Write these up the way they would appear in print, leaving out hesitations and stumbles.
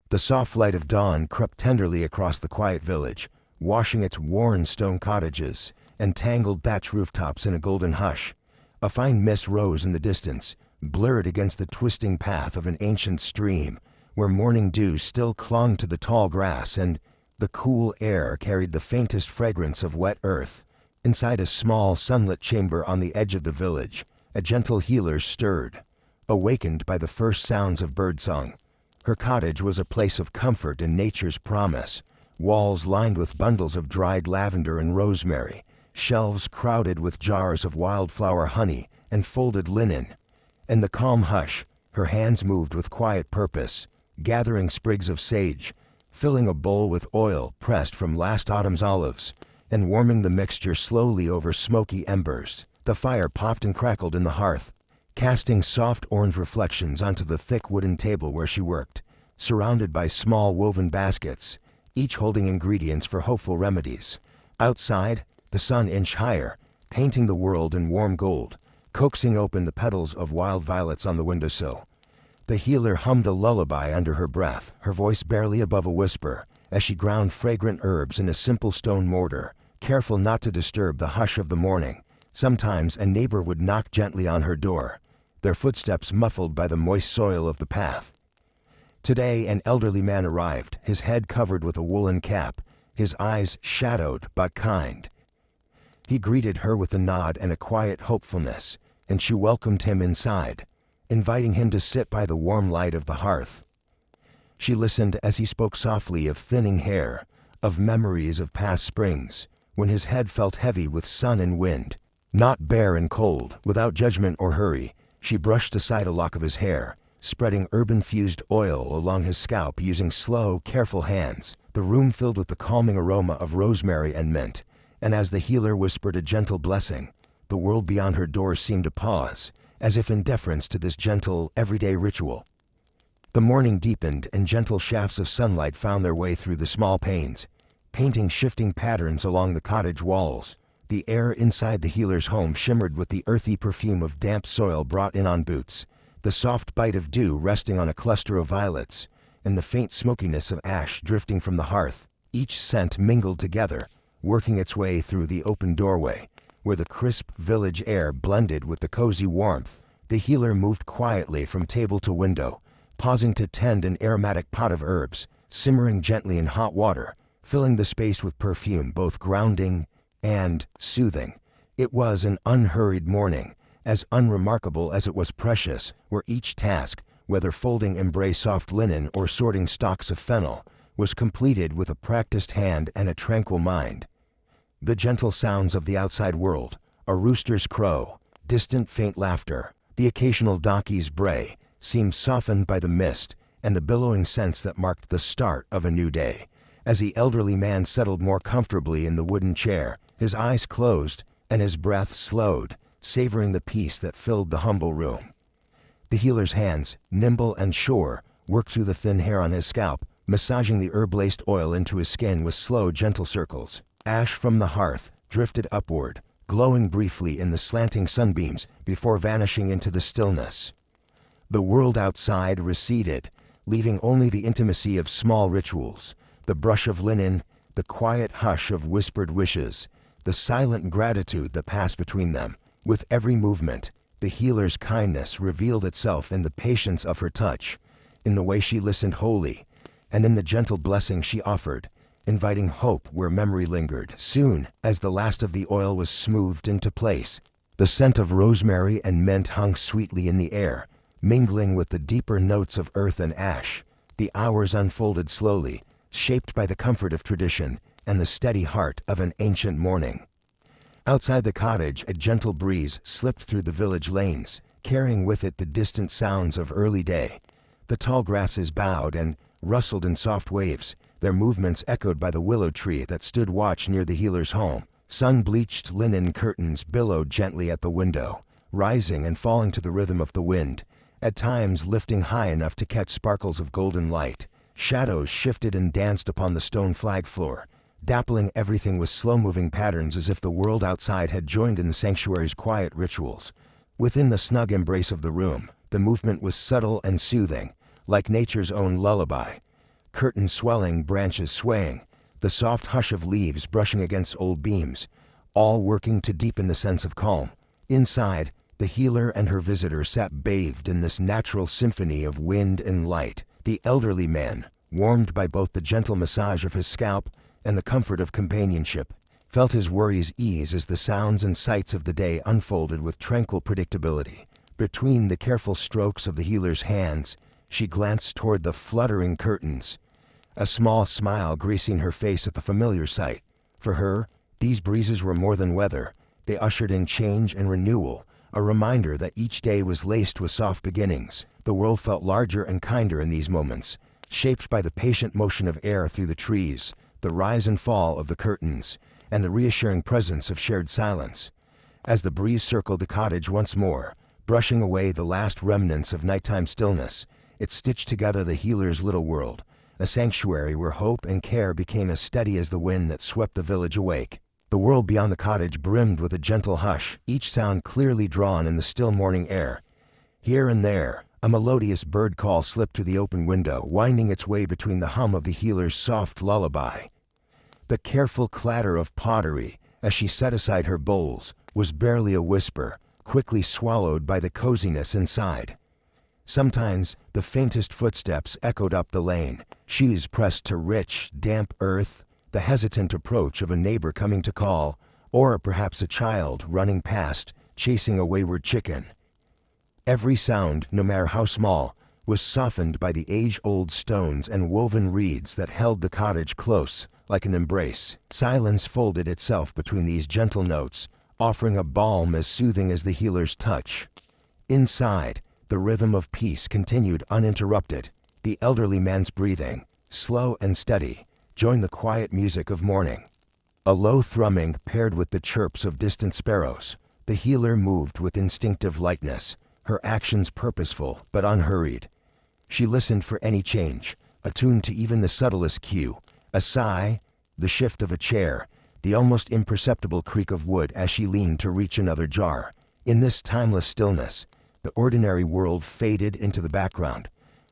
The soft light of dawn crept tenderly across the quiet village, washing its worn stone cottages and tangled thatch rooftops in a golden hush. A fine mist rose in the distance, blurred against the twisting path of an ancient stream, where morning dew still clung to the tall grass, and the cool air carried the faintest fragrance of wet earth. Inside a small, sunlit chamber on the edge of the village, a gentle healer stirred, awakened by the first sounds of birdsong. Her cottage was a place of comfort and nature's promise, walls lined with bundles of dried lavender and rosemary, shelves crowded with jars of wildflower honey and folded linen. In the calm hush, her hands moved with quiet purpose, gathering sprigs of sage, filling a bowl with oil pressed from last autumn's olives, and warming the mixture slowly over smoky embers. The fire popped and crackled in the hearth, casting soft orange reflections onto the thick wooden table where she worked, surrounded by small woven baskets, each holding ingredients for hopeful remedies. Outside, the sun inched higher, painting the world in warm gold, coaxing open the petals of wild violets on the windowsill. The healer hummed a lullaby under her breath, her voice barely above a whisper, as she ground fragrant herbs in a simple stone mortar, careful not to disturb the hush of the morning. Sometimes a neighbor would knock gently on her door, their footsteps muffled by the moist soil of the path. Today an elderly man arrived, his head covered with a woolen cap, his eyes shadowed but kind. He greeted her with a nod and a quiet hopefulness, and she welcomed him inside, inviting him to sit by the warm light of the hearth. She listened as he spoke softly of thinning hair, of memories of past springs, when his head felt heavy with sun and wind. Not bare and cold, without judgment or hurry, she brushed aside a lock of his hair, spreading herb-infused oil along his scalp using slow, careful hands. The room filled with the calming aroma of rosemary and mint, and as the healer whispered a gentle blessing, the world beyond her door seemed to pause, as if in deference to this gentle, everyday ritual. The morning deepened and gentle shafts of sunlight found their way through the small panes, painting shifting patterns along the cottage walls. The air inside the healer's home shimmered with the earthy perfume of damp soil brought in on boots, the soft bite of dew resting on a cluster of violets, and the faint smokiness of ash drifting from the hearth. Each scent mingled together, working its way through the open doorway, where the crisp village air blended with the cozy warmth. The healer moved quietly from table to window, pausing to tend an aromatic pot of herbs, simmering gently in hot water, filling the space with perfume both grounding and soothing. It was an unhurried morning, as unremarkable as it was precious, where each task, whether folding embray soft linen or sorting stalks of fennel, was completed with a practiced hand and a tranquil mind. The gentle sounds of the outside world, a rooster's crow, distant faint laughter, the occasional donkey's bray, seemed softened by the mist and the billowing scents that marked the start of a new day. As the elderly man settled more comfortably in the wooden chair, his eyes closed and his breath slowed, savoring the peace that filled the humble room. The healer's hands, nimble and sure, worked through the thin hair on his scalp, massaging the herb-laced oil into his skin with slow, gentle circles. Ash from the hearth drifted upward, glowing briefly in the slanting sunbeams before vanishing into the stillness. The world outside receded, leaving only the intimacy of small rituals, the brush of linen, the quiet hush of whispered wishes, the silent gratitude that passed between them. With every movement, the healer's kindness revealed itself in the patience of her touch, in the way she listened wholly, and in the gentle blessing she offered, inviting hope where memory lingered. Soon, as the last of the oil was smoothed into place, the scent of rosemary and mint hung sweetly in the air, mingling with the deeper notes of earth and ash. The hours unfolded slowly, shaped by the comfort of tradition and the steady heart of an ancient morning. Outside the cottage, a gentle breeze slipped through the village lanes, carrying with it the distant sounds of early day. The tall grasses bowed and rustled in soft waves, their movements echoed by the willow tree that stood watch near the healer's home. Sun-bleached linen curtains billowed gently at the window, rising and falling to the rhythm of the wind, at times lifting high enough to catch sparkles of golden light. Shadows shifted and danced upon the stone flag floor, dappling everything with slow-moving patterns as if the world outside had joined in the sanctuary's quiet rituals. Within the snug embrace of the room, the movement was subtle and soothing, like nature's own lullaby. curtains swelling, branches swaying, the soft hush of leaves brushing against old beams, all working to deepen the sense of calm. Inside, the healer and her visitor sat bathed in this natural symphony of wind and light. The elderly man, warmed by both the gentle massage of his scalp and the comfort of companionship, felt his worries ease as the sounds and sights of the day unfolded with tranquil predictability. Between the careful strokes of the healer's hands, she glanced toward the fluttering curtains, a small smile gracing her face at the familiar sight. For her, these breezes were more than weather. They ushered in change and renewal, a reminder that each day was laced with soft beginnings. The world felt larger and kinder in these moments, shaped by the patient motion of air through the trees, the rise and fall of the curtains, and the reassuring presence of shared silence. As the breeze circled the cottage once more, brushing away the last remnants of nighttime stillness, it stitched together the healer's little world, a sanctuary where hope and care became as steady as the wind that swept the village awake. The world beyond the cottage brimmed with a gentle hush, each sound clearly drawn in the still morning air. Here and there, a melodious bird call slipped through the open window, winding its way between the hum of the healer's soft lullaby. The careful clatter of pottery, as she set aside her bowls, was barely a whisper, quickly swallowed by the coziness inside. Sometimes the faintest footsteps echoed up the lane, shoes pressed to rich, damp earth, the hesitant approach of a neighbor coming to call, or perhaps a child running past, chasing a wayward chicken. Every sound, no matter how small, was softened by the age-old stones and woven reeds that held the cottage close, like an embrace. Silence folded itself between these gentle notes, offering a balm as soothing as the healer's touch. Inside, the rhythm of peace continued uninterrupted. The elderly man's breathing, slow and steady, joined the quiet music of morning. A low thrumming paired with the chirps of distant sparrows. The healer moved with instinctive lightness, her actions purposeful but unhurried. She listened for any change, attuned to even the subtlest cue, a sigh, the shift of a chair, the almost imperceptible creak of wood as she leaned to reach another jar. In this timeless stillness, the ordinary world faded into the background,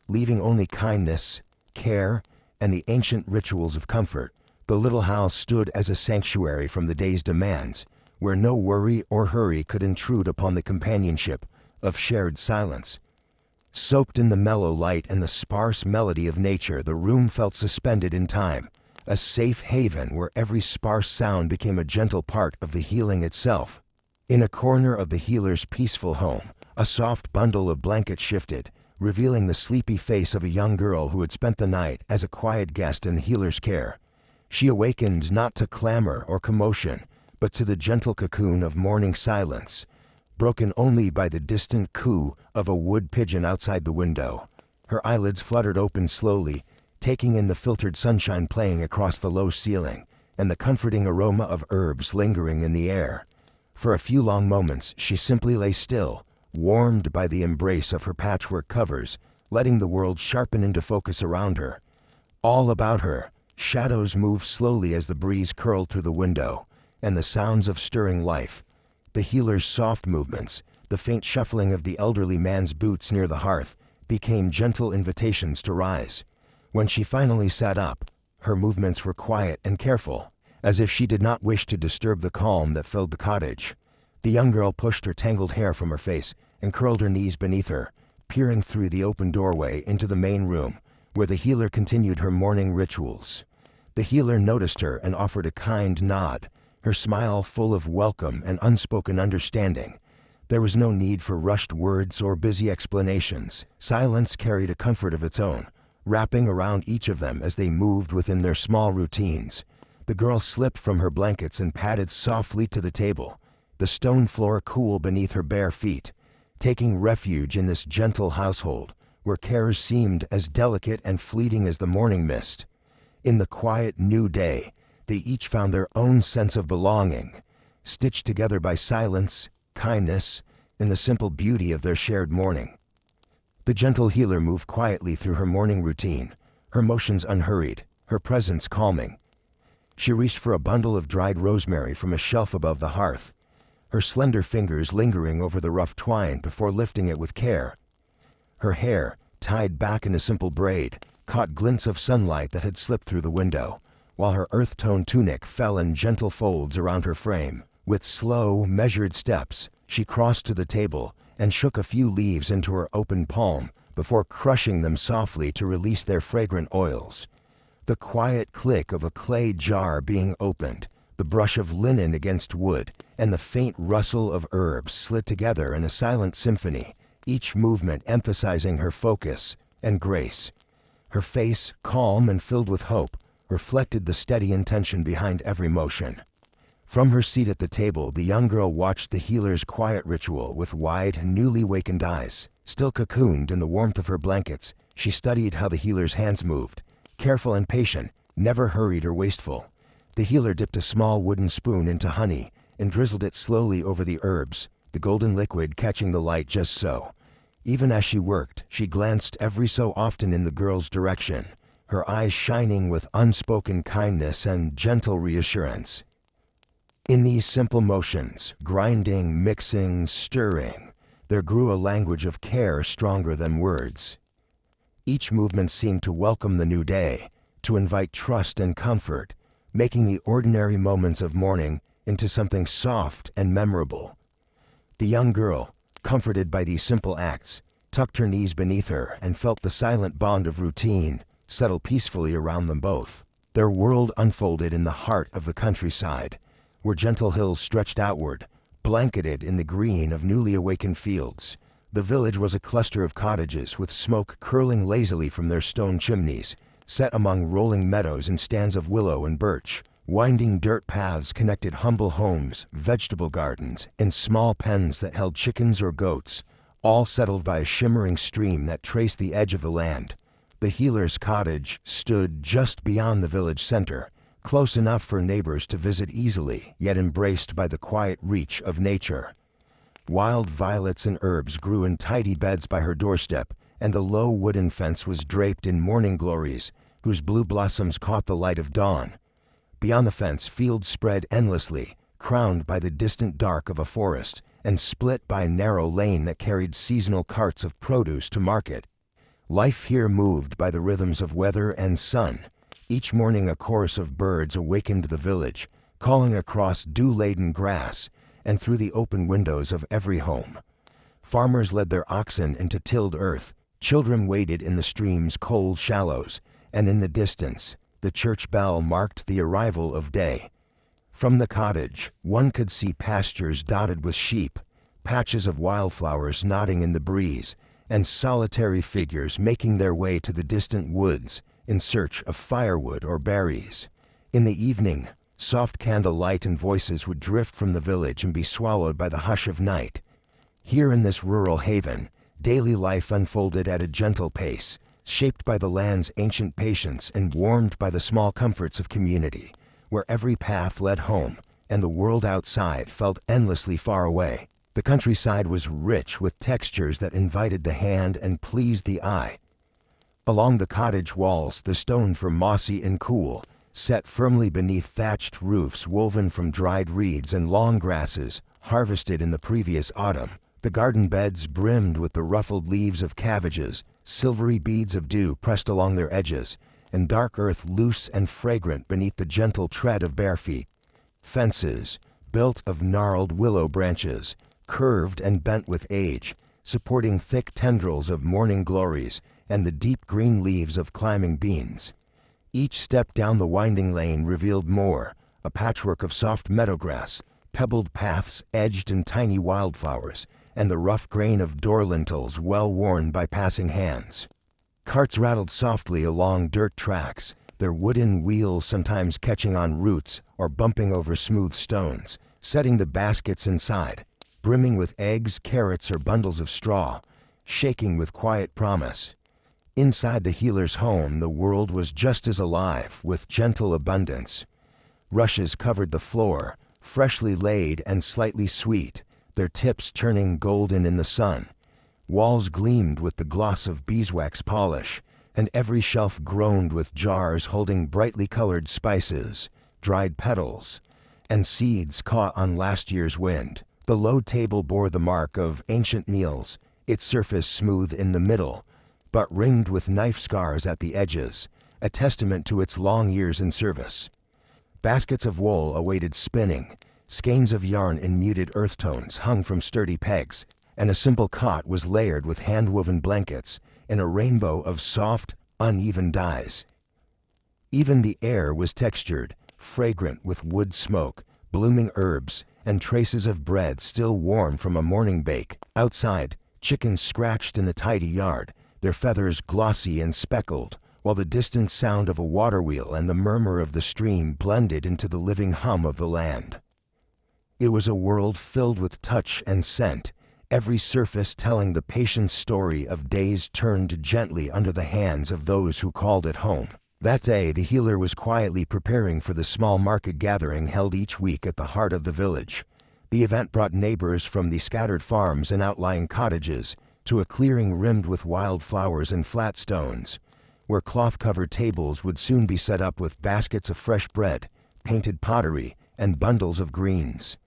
leaving only kindness, care, and the ancient rituals of comfort. The little house stood as a sanctuary from the day's demands, where no worry or hurry could intrude upon the companionship of shared silence. Soaked in the mellow light and the sparse melody of nature, the room felt suspended in time, a safe haven where every sparse sound became a gentle part of the healing itself. In a corner of the healer's peaceful home, a soft bundle of blankets shifted, revealing the sleepy face of a young girl who had spent the night as a quiet guest in the healer's care. She awakened not to clamor or commotion, but to the gentle cocoon of morning silence, broken only by the distant coo of a wood pigeon outside the window. Her eyelids fluttered open slowly, taking in the filtered sunshine playing across the low ceiling, and the comforting aroma of herbs lingering in the air. For a few long moments she simply lay still, warmed by the embrace of her patchwork covers, letting the world sharpen into focus around her. All about her, shadows moved slowly as the breeze curled through the window, and the sounds of stirring life, the healer's soft movements, the faint shuffling of the elderly man's boots near the hearth, became gentle invitations to rise. When she finally sat up, her movements were quiet and careful, as if she did not wish to disturb the calm that filled the cottage. The young girl pushed her tangled hair from her face and curled her knees beneath her, peering through the open doorway into the main room, where the healer continued her morning rituals. The healer noticed her and offered a kind nod, her smile full of welcome and unspoken understanding. There was no need for rushed words or busy explanations. Silence carried a comfort of its own, wrapping around each of them as they moved within their small routines. The girl slipped from her blankets and padded softly to the table, the stone floor cool beneath her bare feet, taking refuge in this gentle household, where cares seemed as delicate and fleeting as the morning mist. In the quiet new day, they each found their own sense of belonging, stitched together by silence, kindness, and the simple beauty of their shared morning. The gentle healer moved quietly through her morning routine, her motions unhurried, her presence calming. She reached for a bundle of dried rosemary from a shelf above the hearth, her slender fingers lingering over the rough twine before lifting it with care. Her hair, tied back in a simple braid, caught glints of sunlight that had slipped through the window, while her earth-toned tunic fell in gentle folds around her frame. With slow, measured steps, she crossed to the table and shook a few leaves into her open palm before crushing them softly to release their fragrant oils. The quiet click of a clay jar being opened, the brush of linen against wood, and the faint rustle of herbs slid together in a silent symphony, each movement emphasizing her focus and grace. Her face, calm and filled with hope, reflected the steady intention behind every motion. From her seat at the table, the young girl watched the healer's quiet ritual with wide, newly wakened eyes. Still cocooned in the warmth of her blankets, she studied how the healer's hands moved, careful and patient, never hurried or wasteful. The healer dipped a small wooden spoon into honey and drizzled it slowly over the herbs, the golden liquid catching the light just so. Even as she worked, she glanced every so often in the girl's direction, her eyes shining with unspoken kindness and gentle reassurance. In these simple motions, grinding, mixing, stirring, there grew a language of care stronger than words. Each movement seemed to welcome the new day, to invite trust and comfort, making the ordinary moments of morning into something soft and memorable. The young girl, comforted by these simple acts, tucked her knees beneath her and felt the silent bond of routine settle peacefully around them both. Their world unfolded in the heart of the countryside, where gentle hills stretched outward, blanketed in the green of newly awakened fields. The village was a cluster of cottages with smoke curling lazily from their stone chimneys, set among rolling meadows and stands of willow and birch. Winding dirt paths connected humble homes, vegetable gardens, and small pens that held chickens or goats, all settled by a shimmering stream that traced the edge of the land. The healer's cottage stood just beyond the village center, close enough for neighbors to visit easily, yet embraced by the quiet reach of nature. Wild violets and herbs grew in tidy beds by her doorstep, and the low wooden fence was draped in morning glories, whose blue blossoms caught the light of dawn. Beyond the fence, fields spread endlessly, crowned by the distant dark of a forest, and split by a narrow lane that carried seasonal carts of produce to market. Life here moved by the rhythms of weather and sun. Each morning a chorus of birds awakened the village, calling across dew-laden grass and through the open windows of every home. Farmers led their oxen into tilled earth, children waded in the stream's cold shallows, and in the distance, the church bell marked the arrival of day. From the cottage, one could see pastures dotted with sheep, patches of wildflowers nodding in the breeze, and solitary figures making their way to the distant woods in search of firewood or berries. In the evening, soft candle light and voices would drift from the village and be swallowed by the hush of night. Here in this rural haven, daily life unfolded at a gentle pace, shaped by the land's ancient patience and warmed by the small comforts of community, where every path led home and the world outside felt endlessly far away. The countryside was rich with textures that invited the hand and pleased the eye. Along the cottage walls, the stones were mossy and cool, set firmly beneath thatched roofs woven from dried reeds and long grasses harvested in the previous autumn. The garden beds brimmed with the ruffled leaves of cabbages, silvery beads of dew pressed along their edges, and dark earth loose and fragrant beneath the gentle tread of bare feet. Fences, built of gnarled willow branches, curved and bent with age, supporting thick tendrils of morning glories and the deep green leaves of climbing beans. Each step down the winding lane revealed more, a patchwork of soft meadowgrass, pebbled paths edged in tiny wildflowers, and the rough grain of door lintels well worn by passing hands. Carts rattled softly along dirt tracks, their wooden wheels sometimes catching on roots or bumping over smooth stones, setting the baskets inside, brimming with eggs, carrots, or bundles of straw, shaking with quiet promise. Inside the healer's home, the world was just as alive, with gentle abundance. Rushes covered the floor, freshly laid and slightly sweet, their tips turning golden in the sun. Walls gleamed with the gloss of beeswax polish, and every shelf groaned with jars holding brightly colored spices, dried petals, and seeds caught on last year's wind. The low table bore the mark of ancient meals, its surface smooth in the middle, but ringed with knife scars at the edges, a testament to its long years in service. Baskets of wool awaited spinning, skeins of yarn in muted earth tones hung from sturdy pegs, and a simple cot was layered with hand-woven blankets in a rainbow of soft, uneven dyes. Even the air was textured, fragrant with wood smoke, blooming herbs, and traces of bread still warm from a morning bake. Outside, chickens scratched in the tidy yard, their feathers glossy and speckled, while the distant sound of a water wheel and the murmur of the stream blended into the living hum of the land. It was a world filled with touch and scent, every surface telling the patient story of days turned gently under the hands of those who called it home. That day, the healer was quietly preparing for the small market gathering held each week at the heart of the village. The event brought neighbors from the scattered farms and outlying cottages to a clearing rimmed with wild flowers and flat stones, where cloth-covered tables would soon be set up with baskets of fresh bread, painted pottery, and bundles of greens.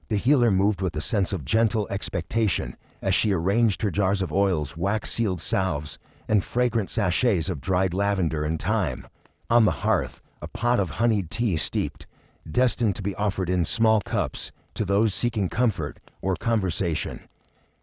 The healer moved with a sense of gentle expectation as she arranged her jars of oils, wax-sealed salves, and fragrant sachets of dried lavender and thyme. On the hearth, a pot of honeyed tea steeped, destined to be offered in small cups to those seeking comfort or conversation.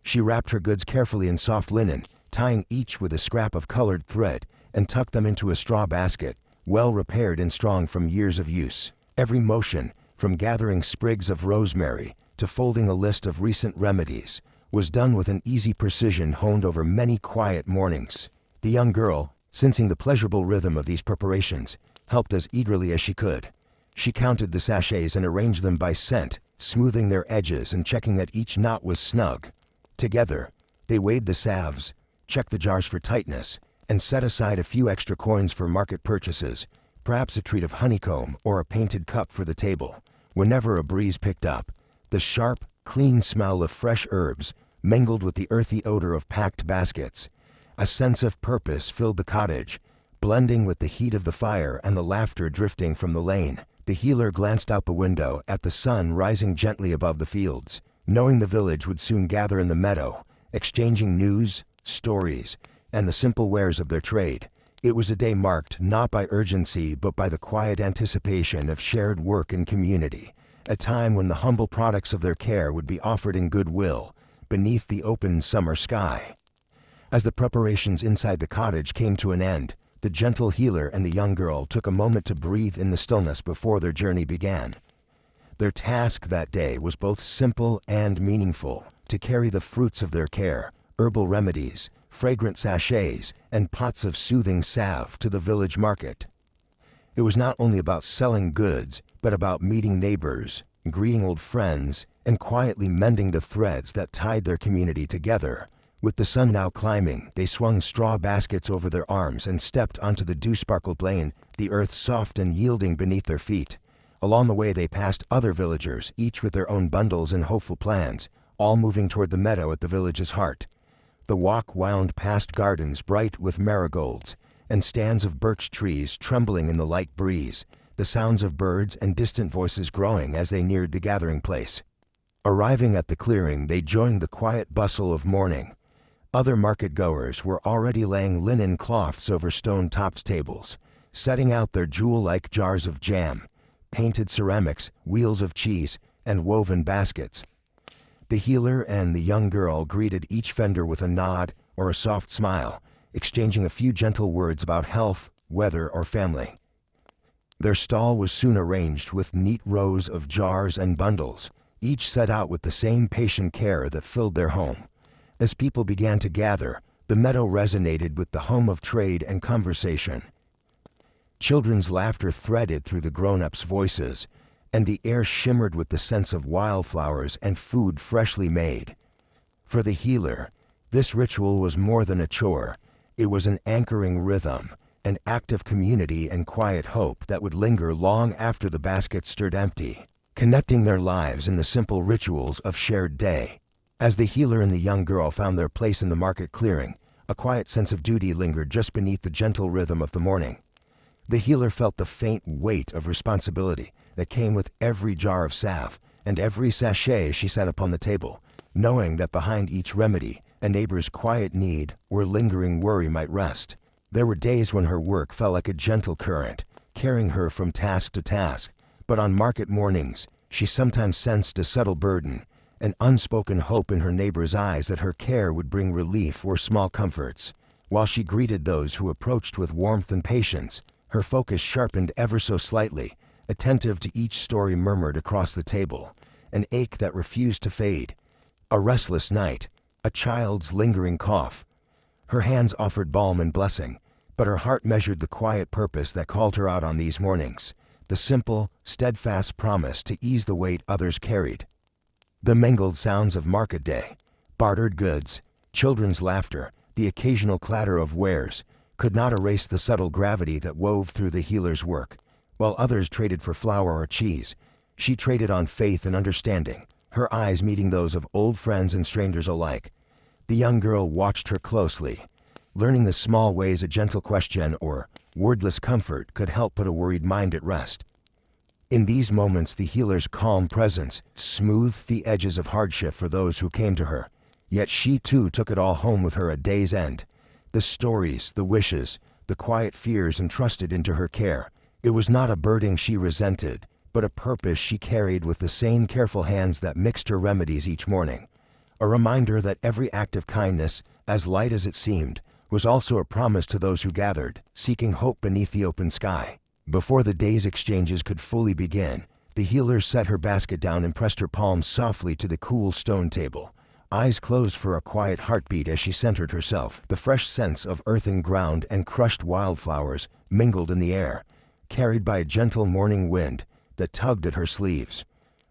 She wrapped her goods carefully in soft linen, tying each with a scrap of colored thread, and tucked them into a straw basket, well repaired and strong from years of use. Every motion, from gathering sprigs of rosemary to folding a list of recent remedies, was done with an easy precision honed over many quiet mornings. The young girl, sensing the pleasurable rhythm of these preparations, helped as eagerly as she could. She counted the sachets and arranged them by scent, smoothing their edges and checking that each knot was snug. Together, they weighed the salves, checked the jars for tightness, and set aside a few extra coins for market purchases, perhaps a treat of honeycomb or a painted cup for the table. Whenever a breeze picked up, the sharp, clean smell of fresh herbs mingled with the earthy odor of packed baskets. A sense of purpose filled the cottage, blending with the heat of the fire and the laughter drifting from the lane. The healer glanced out the window at the sun rising gently above the fields, knowing the village would soon gather in the meadow, exchanging news, stories, and the simple wares of their trade. It was a day marked not by urgency but by the quiet anticipation of shared work and community, a time when the humble products of their care would be offered in goodwill, beneath the open summer sky. As the preparations inside the cottage came to an end, the gentle healer and the young girl took a moment to breathe in the stillness before their journey began. Their task that day was both simple and meaningful: to carry the fruits of their care, herbal remedies, fragrant sachets, and pots of soothing salve to the village market. It was not only about selling goods, but about meeting neighbors, greeting old friends, and quietly mending the threads that tied their community together. With the sun now climbing, they swung straw baskets over their arms and stepped onto the dew-sparkled lane, the earth soft and yielding beneath their feet. Along the way they passed other villagers, each with their own bundles and hopeful plans, all moving toward the meadow at the village's heart. The walk wound past gardens bright with marigolds, and stands of birch trees trembling in the light breeze, the sounds of birds and distant voices growing as they neared the gathering place. Arriving at the clearing, they joined the quiet bustle of morning. Other market-goers were already laying linen cloths over stone-topped tables, setting out their jewel-like jars of jam, painted ceramics, wheels of cheese, and woven baskets. The healer and the young girl greeted each vendor with a nod or a soft smile, exchanging a few gentle words about health, weather, or family. Their stall was soon arranged with neat rows of jars and bundles, each set out with the same patient care that filled their home. As people began to gather, the meadow resonated with the hum of trade and conversation. Children's laughter threaded through the grown-ups' voices, and the air shimmered with the scents of wildflowers and food freshly made. For the healer, this ritual was more than a chore. It was an anchoring rhythm, an act of community and quiet hope that would linger long after the basket stood empty, connecting their lives in the simple rituals of shared day. As the healer and the young girl found their place in the market clearing, a quiet sense of duty lingered just beneath the gentle rhythm of the morning. The healer felt the faint weight of responsibility that came with every jar of salve and every sachet she set upon the table, knowing that behind each remedy a neighbor's quiet need, or lingering worry might rest. There were days when her work felt like a gentle current, carrying her from task to task, but on market mornings, she sometimes sensed a subtle burden, an unspoken hope in her neighbor's eyes that her care would bring relief or small comforts. While she greeted those who approached with warmth and patience, her focus sharpened ever so slightly, attentive to each story murmured across the table, an ache that refused to fade, a restless night, a child's lingering cough. Her hands offered balm and blessing, but her heart measured the quiet purpose that called her out on these mornings, the simple, steadfast promise to ease the weight others carried. The mingled sounds of market day, bartered goods, children's laughter, the occasional clatter of wares, could not erase the subtle gravity that wove through the healer's work. While others traded for flour or cheese, she traded on faith and understanding, her eyes meeting those of old friends and strangers alike. The young girl watched her closely, learning the small ways a gentle question or wordless comfort could help put a worried mind at rest. In these moments, the healer's calm presence smoothed the edges of hardship for those who came to her. Yet she too took it all home with her at day's end. The stories, the wishes, the quiet fears entrusted into her care. It was not a burden she resented, but a purpose she carried with the same careful hands that mixed her remedies each morning. A reminder that every act of kindness, as light as it seemed, was also a promise to those who gathered, seeking hope beneath the open sky. Before the day's exchanges could fully begin, the healer set her basket down and pressed her palms softly to the cool stone table. Eyes closed for a quiet heartbeat as she centered herself. The fresh scents of earthen ground and crushed wildflowers mingled in the air, carried by a gentle morning wind that tugged at her sleeves.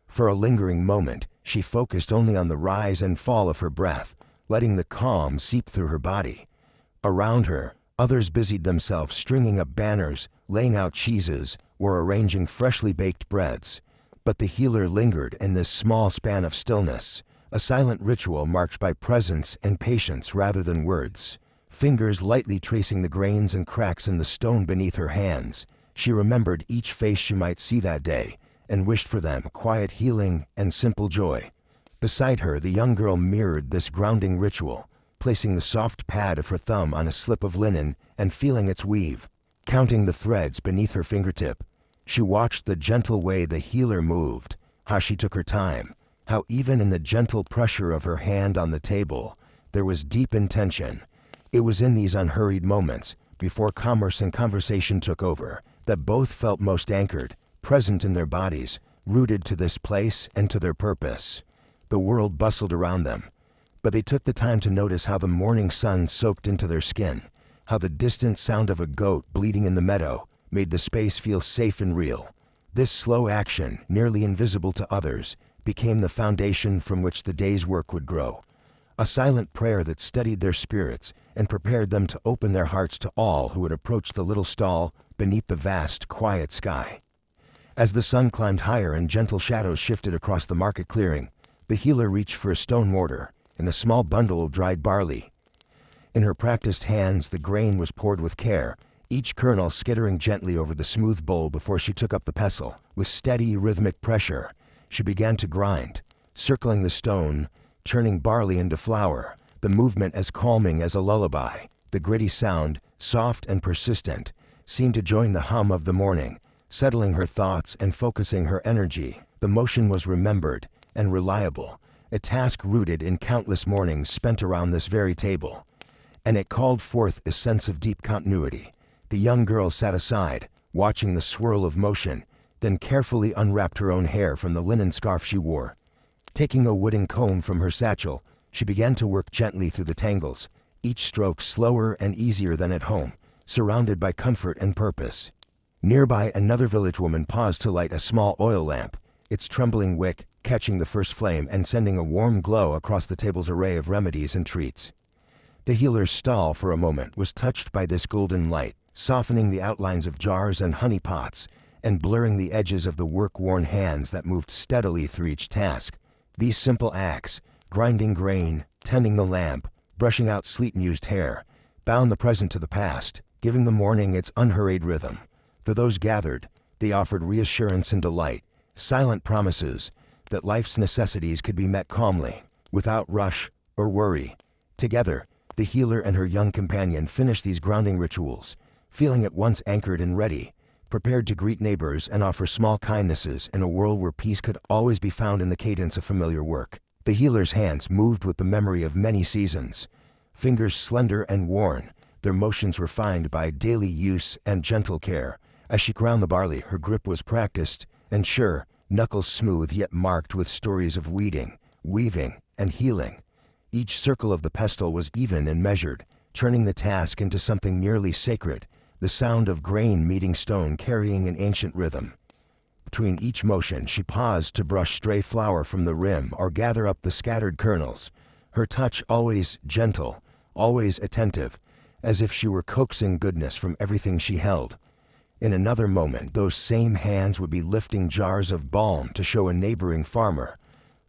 For a lingering moment, she focused only on the rise and fall of her breath, letting the calm seep through her body. Around her, others busied themselves stringing up banners, laying out cheeses, or arranging freshly baked breads. But the healer lingered in this small span of stillness, a silent ritual marked by presence and patience rather than words. Fingers lightly tracing the grains and cracks in the stone beneath her hands, she remembered each face she might see that day and wished for them quiet healing and simple joy. Beside her, the young girl mirrored this grounding ritual, placing the soft pad of her thumb on a slip of linen and feeling its weave. Counting the threads beneath her fingertip, she watched the gentle way the healer moved, how she took her time, how even in the gentle pressure of her hand on the table, there was deep intention. It was in these unhurried moments, before commerce and conversation took over, that both felt most anchored, present in their bodies, rooted to this place and to their purpose. The world bustled around them, but they took the time to notice how the morning sun soaked into their skin, how the distant sound of a goat bleating in the meadow made the space feel safe and real. This slow action, nearly invisible to others, became the foundation from which the day's work would grow, a silent prayer that steadied their spirits and prepared them to open their hearts to all who would approach the little stall beneath the vast, quiet sky. As the sun climbed higher and gentle shadows shifted across the market clearing, the healer reached for a stone mortar and a small bundle of dried barley. In her practiced hands, the grain was poured with care, each kernel skittering gently over the smooth bowl before she took up the pestle. With steady, rhythmic pressure, she began to grind, circling the stone, turning barley into flour, the movement as calming as a lullaby. The gritty sound, soft and persistent, seemed to join the hum of the morning, settling her thoughts and focusing her energy. The motion was remembered and reliable, a task rooted in countless mornings spent around this very table, and it called forth a sense of deep continuity. The young girl sat aside, watching the swirl of motion, then carefully unwrapped her own hair from the linen scarf she wore. Taking a wooden comb from her satchel, she began to work gently through the tangles, each stroke slower and easier than at home, surrounded by comfort and purpose. Nearby, another village woman paused to light a small oil lamp, its trembling wick catching the first flame and sending a warm glow across the table's array of remedies and treats. The healer's stall, for a moment, was touched by this golden light, softening the outlines of jars and honey pots, and blurring the edges of the work-worn hands that moved steadily through each task. These simple acts, grinding grain, tending the lamp, brushing out sleet-used hair, bound the present to the past, giving the morning its unhurried rhythm. For those gathered, they offered reassurance and delight, silent promises that life's necessities could be met calmly, without rush or worry. Together, the healer and her young companion finished these grounding rituals, feeling at once anchored and ready, prepared to greet neighbors and offer small kindnesses in a world where peace could always be found in the cadence of familiar work. The healer's hands moved with the memory of many seasons, fingers slender and worn, their motions refined by daily use and gentle care. As she ground the barley, her grip was practiced and sure, knuckles smooth yet marked with stories of weeding, weaving, and healing. Each circle of the pestle was even and measured, turning the task into something nearly sacred, the sound of grain meeting stone carrying an ancient rhythm. Between each motion, she paused to brush stray flour from the rim or gather up the scattered kernels, her touch always gentle, always attentive, as if she were coaxing goodness from everything she held. In another moment, those same hands would be lifting jars of balm to show a neighboring farmer,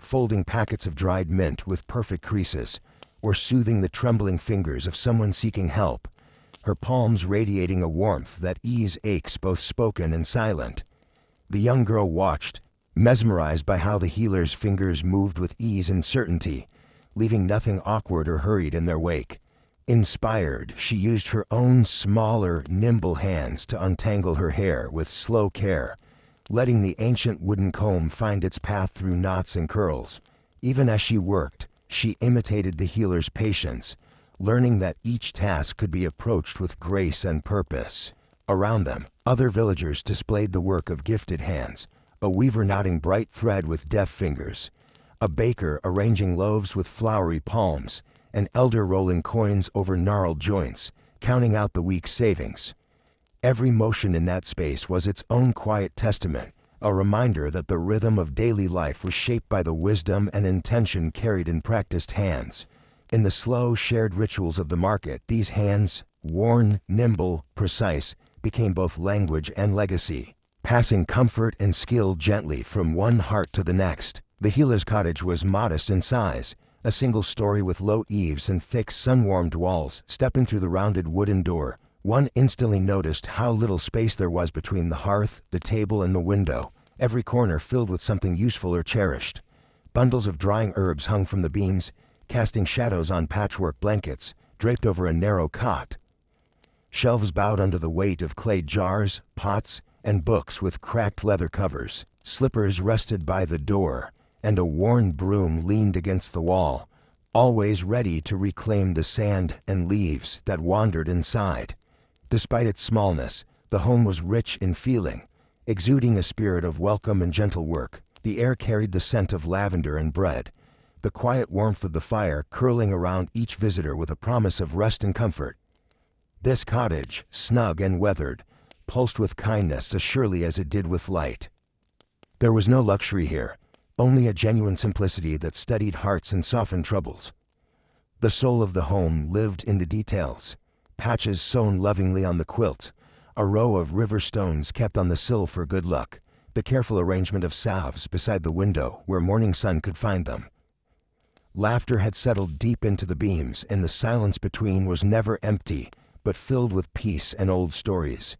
folding packets of dried mint with perfect creases, or soothing the trembling fingers of someone seeking help, her palms radiating a warmth that eased aches both spoken and silent. The young girl watched, mesmerized by how the healer's fingers moved with ease and certainty, leaving nothing awkward or hurried in their wake. Inspired, she used her own smaller, nimble hands to untangle her hair with slow care, letting the ancient wooden comb find its path through knots and curls. Even as she worked, she imitated the healer's patience, learning that each task could be approached with grace and purpose. Around them, other villagers displayed the work of gifted hands, a weaver knotting bright thread with deft fingers, a baker arranging loaves with flowery palms, an elder rolling coins over gnarled joints, counting out the week's savings. Every motion in that space was its own quiet testament, a reminder that the rhythm of daily life was shaped by the wisdom and intention carried in practiced hands. In the slow, shared rituals of the market, these hands, worn, nimble, precise, became both language and legacy, passing comfort and skill gently from one heart to the next. The healer's cottage was modest in size, a single story with low eaves and thick sun-warmed walls. Stepping through the rounded wooden door, one instantly noticed how little space there was between the hearth, the table, and the window, every corner filled with something useful or cherished. Bundles of drying herbs hung from the beams, casting shadows on patchwork blankets draped over a narrow cot. Shelves bowed under the weight of clay jars, pots, and books with cracked leather covers. Slippers rested by the door, and a worn broom leaned against the wall, always ready to reclaim the sand and leaves that wandered inside. Despite its smallness, the home was rich in feeling, exuding a spirit of welcome and gentle work. The air carried the scent of lavender and bread, the quiet warmth of the fire curling around each visitor with a promise of rest and comfort. This cottage, snug and weathered, pulsed with kindness as surely as it did with light. There was no luxury here, only a genuine simplicity that steadied hearts and softened troubles. The soul of the home lived in the details, patches sewn lovingly on the quilt, a row of river stones kept on the sill for good luck, the careful arrangement of salves beside the window where morning sun could find them. Laughter had settled deep into the beams, and the silence between was never empty, but filled with peace and old stories.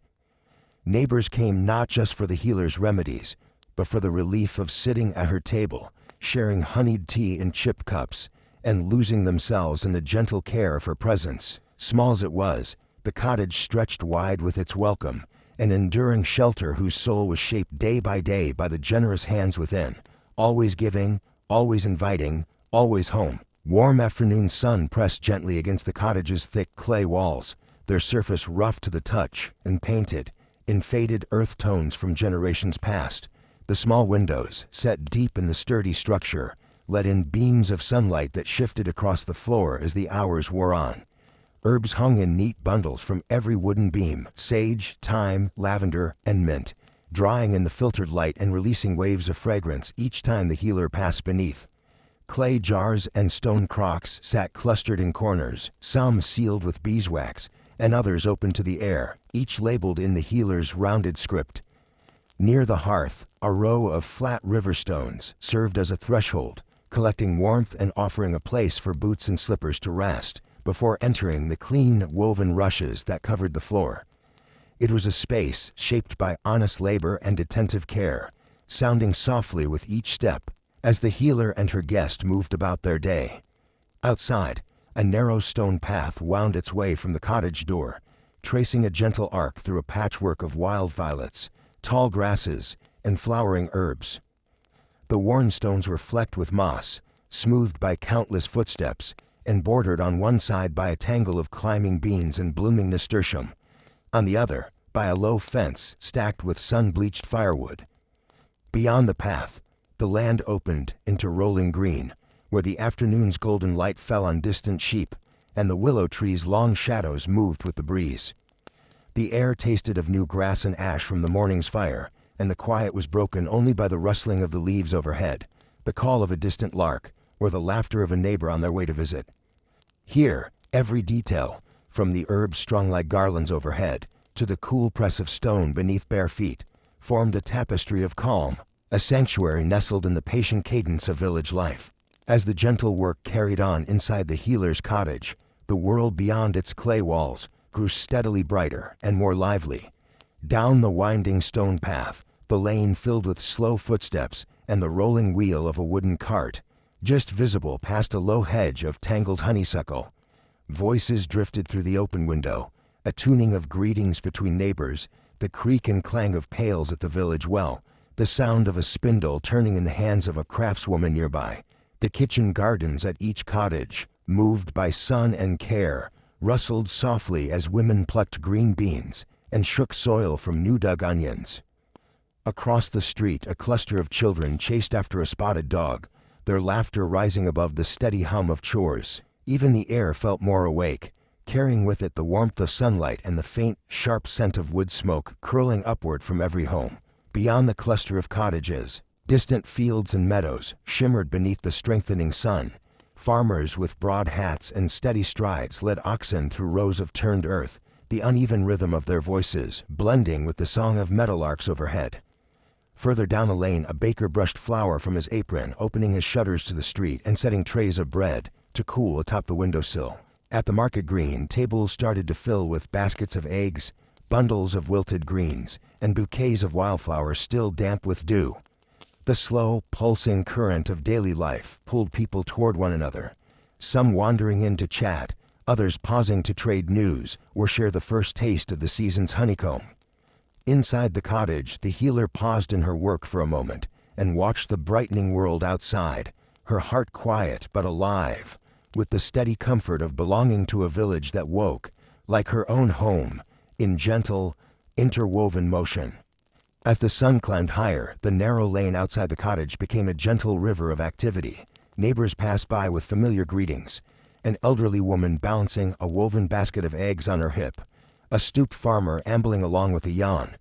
Neighbors came not just for the healer's remedies, but for the relief of sitting at her table, sharing honeyed tea in chip cups, and losing themselves in the gentle care of her presence. Small as it was, the cottage stretched wide with its welcome, an enduring shelter whose soul was shaped day by the generous hands within, always giving, always inviting, always home. Warm afternoon sun pressed gently against the cottage's thick clay walls, their surface rough to the touch and painted in faded earth tones from generations past. The small windows, set deep in the sturdy structure, let in beams of sunlight that shifted across the floor as the hours wore on. Herbs hung in neat bundles from every wooden beam, sage, thyme, lavender, and mint, drying in the filtered light and releasing waves of fragrance each time the healer passed beneath. Clay jars and stone crocks sat clustered in corners, some sealed with beeswax, and others open to the air, each labeled in the healer's rounded script. Near the hearth, a row of flat river stones served as a threshold, collecting warmth and offering a place for boots and slippers to rest before entering the clean, woven rushes that covered the floor. It was a space shaped by honest labor and attentive care, sounding softly with each step as the healer and her guest moved about their day. Outside, A narrow stone path wound its way from the cottage door, tracing a gentle arc through a patchwork of wild violets, tall grasses, and flowering herbs. The worn stones were flecked with moss, smoothed by countless footsteps, and bordered on one side by a tangle of climbing beans and blooming nasturtium, on the other by a low fence stacked with sun-bleached firewood. Beyond the path, the land opened into rolling green, where the afternoon's golden light fell on distant sheep, and the willow trees' long shadows moved with the breeze. The air tasted of new grass and ash from the morning's fire, and the quiet was broken only by the rustling of the leaves overhead, the call of a distant lark, or the laughter of a neighbor on their way to visit. Here, every detail, from the herbs strung like garlands overhead to the cool press of stone beneath bare feet, formed a tapestry of calm, a sanctuary nestled in the patient cadence of village life. As the gentle work carried on inside the healer's cottage, the world beyond its clay walls grew steadily brighter and more lively. Down the winding stone path, the lane filled with slow footsteps and the rolling wheel of a wooden cart, just visible past a low hedge of tangled honeysuckle. Voices drifted through the open window, a tuning of greetings between neighbors, the creak and clang of pails at the village well, the sound of a spindle turning in the hands of a craftswoman nearby. The kitchen gardens at each cottage, moved by sun and care, rustled softly as women plucked green beans and shook soil from new-dug onions. Across the street, a cluster of children chased after a spotted dog, their laughter rising above the steady hum of chores. Even the air felt more awake, carrying with it the warmth of sunlight and the faint, sharp scent of wood smoke curling upward from every home. Beyond the cluster of cottages, distant fields and meadows shimmered beneath the strengthening sun. Farmers with broad hats and steady strides led oxen through rows of turned earth, the uneven rhythm of their voices blending with the song of meadowlarks overhead. Further down the lane, a baker brushed flour from his apron, opening his shutters to the street and setting trays of bread to cool atop the windowsill. At the market green, tables started to fill with baskets of eggs, bundles of wilted greens, and bouquets of wildflowers still damp with dew. The slow, pulsing current of daily life pulled people toward one another, some wandering in to chat, others pausing to trade news or share the first taste of the season's honeycomb. Inside the cottage, the healer paused in her work for a moment and watched the brightening world outside, her heart quiet but alive, with the steady comfort of belonging to a village that woke, like her own home, in gentle, interwoven motion. As the sun climbed higher, the narrow lane outside the cottage became a gentle river of activity. Neighbors passed by with familiar greetings, an elderly woman balancing a woven basket of eggs on her hip, a stooped farmer ambling along with a yawn,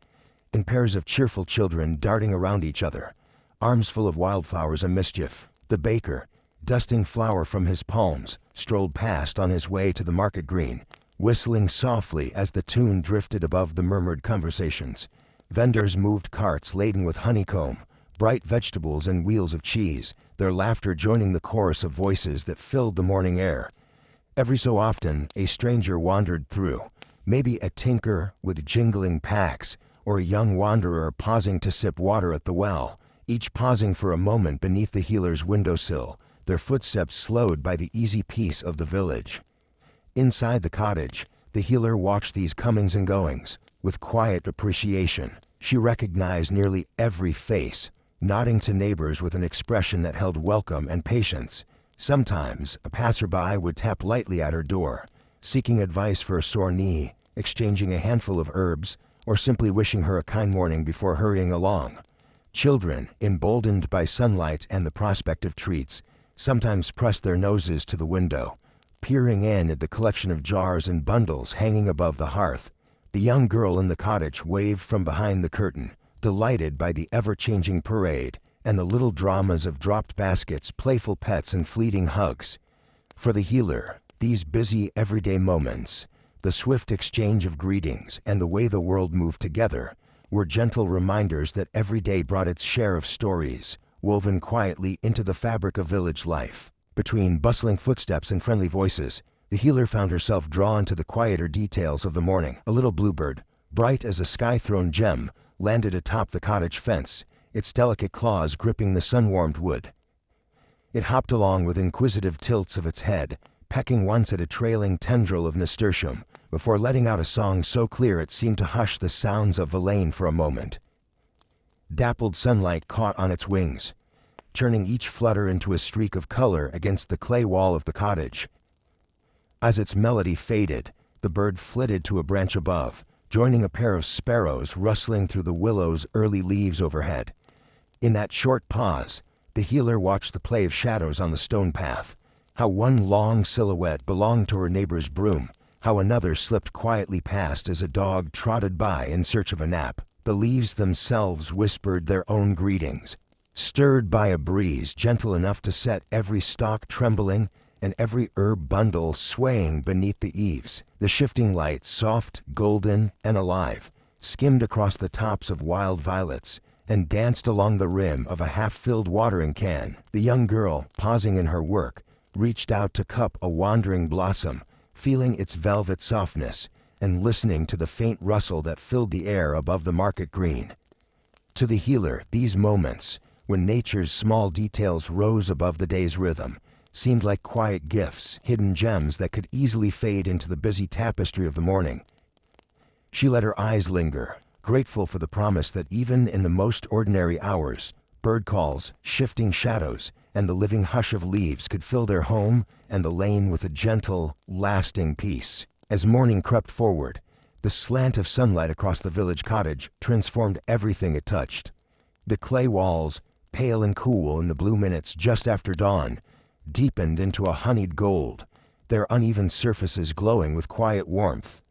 and pairs of cheerful children darting around each other, arms full of wildflowers and mischief. The baker, dusting flour from his palms, strolled past on his way to the market green, whistling softly as the tune drifted above the murmured conversations. Vendors moved carts laden with honeycomb, bright vegetables and wheels of cheese, their laughter joining the chorus of voices that filled the morning air. Every so often, a stranger wandered through, maybe a tinker with jingling packs, or a young wanderer pausing to sip water at the well, each pausing for a moment beneath the healer's windowsill, their footsteps slowed by the easy peace of the village. Inside the cottage, the healer watched these comings and goings with quiet appreciation. She recognized nearly every face, nodding to neighbors with an expression that held welcome and patience. Sometimes, a passerby would tap lightly at her door, seeking advice for a sore knee, exchanging a handful of herbs, or simply wishing her a kind morning before hurrying along. Children, emboldened by sunlight and the prospect of treats, sometimes pressed their noses to the window, peering in at the collection of jars and bundles hanging above the hearth. The young girl in the cottage waved from behind the curtain, delighted by the ever-changing parade and the little dramas of dropped baskets, playful pets, and fleeting hugs. For the healer, these busy, everyday moments, the swift exchange of greetings and the way the world moved together, were gentle reminders that every day brought its share of stories, woven quietly into the fabric of village life. Between bustling footsteps and friendly voices, the healer found herself drawn to the quieter details of the morning. A little bluebird, bright as a sky-thrown gem, landed atop the cottage fence, its delicate claws gripping the sun-warmed wood. It hopped along with inquisitive tilts of its head, pecking once at a trailing tendril of nasturtium, before letting out a song so clear it seemed to hush the sounds of Verlaine for a moment. Dappled sunlight caught on its wings, turning each flutter into a streak of color against the clay wall of the cottage. As its melody faded, the bird flitted to a branch above, joining a pair of sparrows rustling through the willow's early leaves overhead. In that short pause, the healer watched the play of shadows on the stone path, how one long silhouette belonged to her neighbor's broom, how another slipped quietly past as a dog trotted by in search of a nap. The leaves themselves whispered their own greetings, stirred by a breeze gentle enough to set every stalk trembling and every herb bundle swaying beneath the eaves. The shifting light, soft, golden, and alive, skimmed across the tops of wild violets and danced along the rim of a half-filled watering can. The young girl, pausing in her work, reached out to cup a wandering blossom, feeling its velvet softness and listening to the faint rustle that filled the air above the market green. To the healer, these moments, when nature's small details rose above the day's rhythm, seemed like quiet gifts, hidden gems that could easily fade into the busy tapestry of the morning. She let her eyes linger, grateful for the promise that even in the most ordinary hours, bird calls, shifting shadows, and the living hush of leaves could fill their home and the lane with a gentle, lasting peace. As morning crept forward, the slant of sunlight across the village cottage transformed everything it touched. The clay walls, pale and cool in the blue minutes just after dawn, deepened into a honeyed gold, their uneven surfaces glowing with quiet warmth.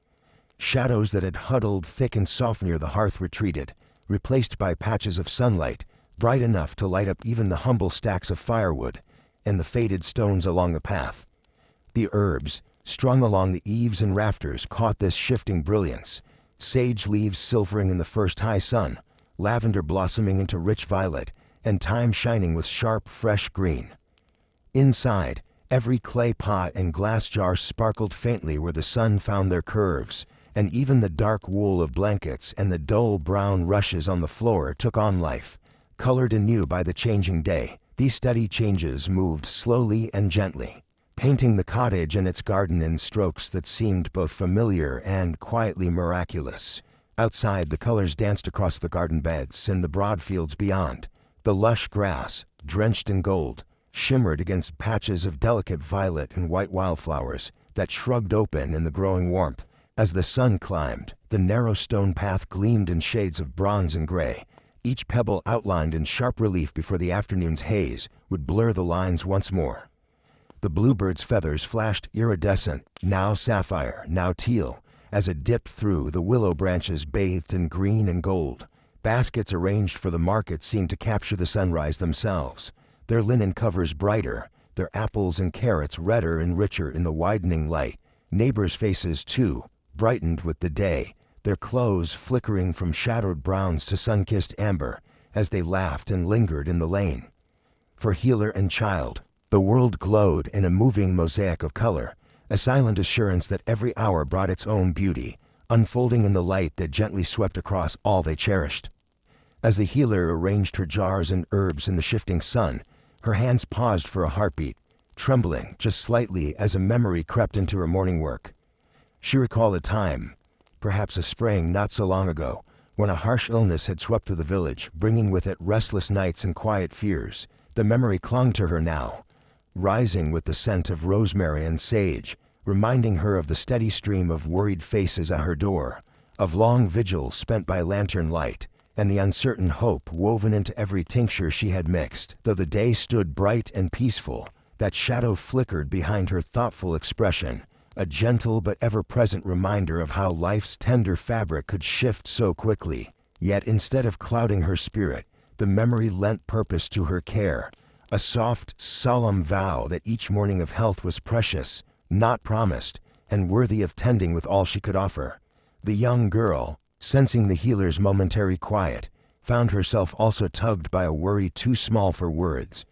Shadows that had huddled thick and soft near the hearth retreated, replaced by patches of sunlight, bright enough to light up even the humble stacks of firewood and the faded stones along the path. The herbs, strung along the eaves and rafters, caught this shifting brilliance, sage leaves silvering in the first high sun, lavender blossoming into rich violet, and thyme shining with sharp, fresh green. Inside, every clay pot and glass jar sparkled faintly where the sun found their curves, and even the dark wool of blankets and the dull brown rushes on the floor took on life, colored anew by the changing day. These steady changes moved slowly and gently, painting the cottage and its garden in strokes that seemed both familiar and quietly miraculous. Outside, the colors danced across the garden beds and the broad fields beyond. The lush grass, drenched in gold, shimmered against patches of delicate violet and white wildflowers that shrugged open in the growing warmth. As the sun climbed, the narrow stone path gleamed in shades of bronze and gray, each pebble outlined in sharp relief before the afternoon's haze would blur the lines once more. The bluebird's feathers flashed iridescent, now sapphire, now teal, as it dipped through the willow branches bathed in green and gold. Baskets arranged for the market seemed to capture the sunrise themselves, their linen covers brighter, their apples and carrots redder and richer in the widening light. Neighbors' faces, too, brightened with the day, their clothes flickering from shadowed browns to sun-kissed amber as they laughed and lingered in the lane. For healer and child, the world glowed in a moving mosaic of color, a silent assurance that every hour brought its own beauty, unfolding in the light that gently swept across all they cherished. As the healer arranged her jars and herbs in the shifting sun, her hands paused for a heartbeat, trembling just slightly as a memory crept into her morning work. She recalled a time, perhaps a spring not so long ago, when a harsh illness had swept through the village, bringing with it restless nights and quiet fears. The memory clung to her now, rising with the scent of rosemary and sage, reminding her of the steady stream of worried faces at her door, of long vigils spent by lantern light, and the uncertain hope woven into every tincture she had mixed. Though the day stood bright and peaceful, that shadow flickered behind her thoughtful expression, a gentle but ever-present reminder of how life's tender fabric could shift so quickly. Yet instead of clouding her spirit, the memory lent purpose to her care, a soft, solemn vow that each morning of health was precious, not promised, and worthy of tending with all she could offer. The young girl, sensing the healer's momentary quiet, found herself also tugged by a worry too small for words.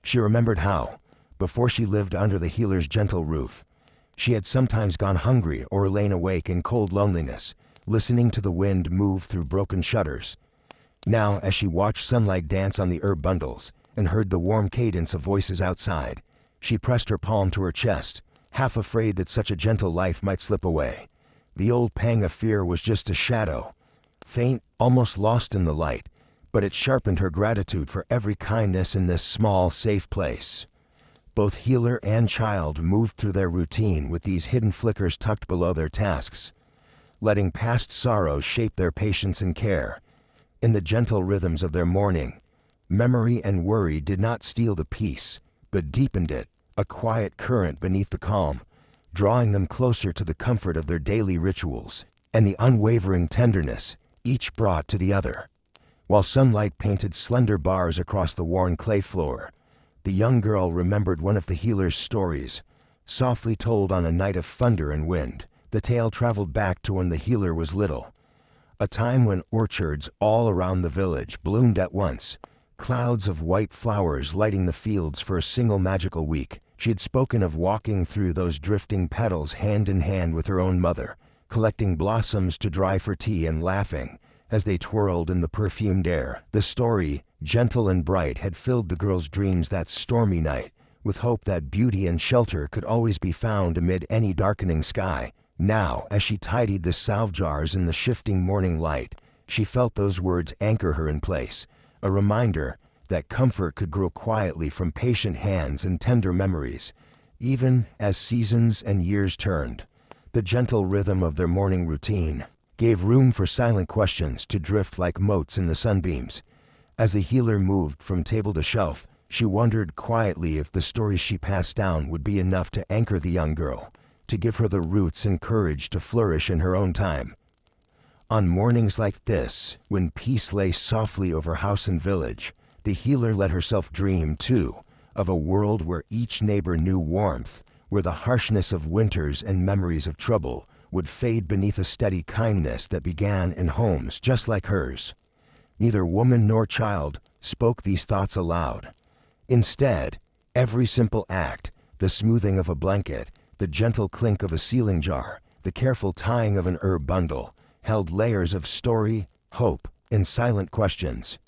She remembered how, before she lived under the healer's gentle roof, she had sometimes gone hungry or lain awake in cold loneliness, listening to the wind move through broken shutters. Now, as she watched sunlight dance on the herb bundles and heard the warm cadence of voices outside, she pressed her palm to her chest, half afraid that such a gentle life might slip away. The old pang of fear was just a shadow, faint, almost lost in the light, but it sharpened her gratitude for every kindness in this small, safe place. Both healer and child moved through their routine with these hidden flickers tucked below their tasks, letting past sorrows shape their patience and care. In the gentle rhythms of their morning, memory and worry did not steal the peace, but deepened it, a quiet current beneath the calm, drawing them closer to the comfort of their daily rituals and the unwavering tenderness each brought to the other. While sunlight painted slender bars across the worn clay floor, the young girl remembered one of the healer's stories, softly told on a night of thunder and wind. The tale traveled back to when the healer was little, a time when orchards all around the village bloomed at once, clouds of white flowers lighting the fields for a single magical week. She had spoken of walking through those drifting petals hand in hand with her own mother, collecting blossoms to dry for tea and laughing as they twirled in the perfumed air. The story, gentle and bright, had filled the girl's dreams that stormy night, with hope that beauty and shelter could always be found amid any darkening sky. Now, as she tidied the salve jars in the shifting morning light, she felt those words anchor her in place, a reminder that comfort could grow quietly from patient hands and tender memories. Even as seasons and years turned, the gentle rhythm of their morning routine gave room for silent questions to drift like motes in the sunbeams. As the healer moved from table to shelf, she wondered quietly if the stories she passed down would be enough to anchor the young girl, to give her the roots and courage to flourish in her own time. On mornings like this, when peace lay softly over house and village, the healer let herself dream, too, of a world where each neighbor knew warmth, where the harshness of winters and memories of trouble would fade beneath a steady kindness that began in homes just like hers. Neither woman nor child spoke these thoughts aloud. Instead, every simple act, the smoothing of a blanket, the gentle clink of a sealing jar, the careful tying of an herb bundle, held layers of story, hope, and silent questions.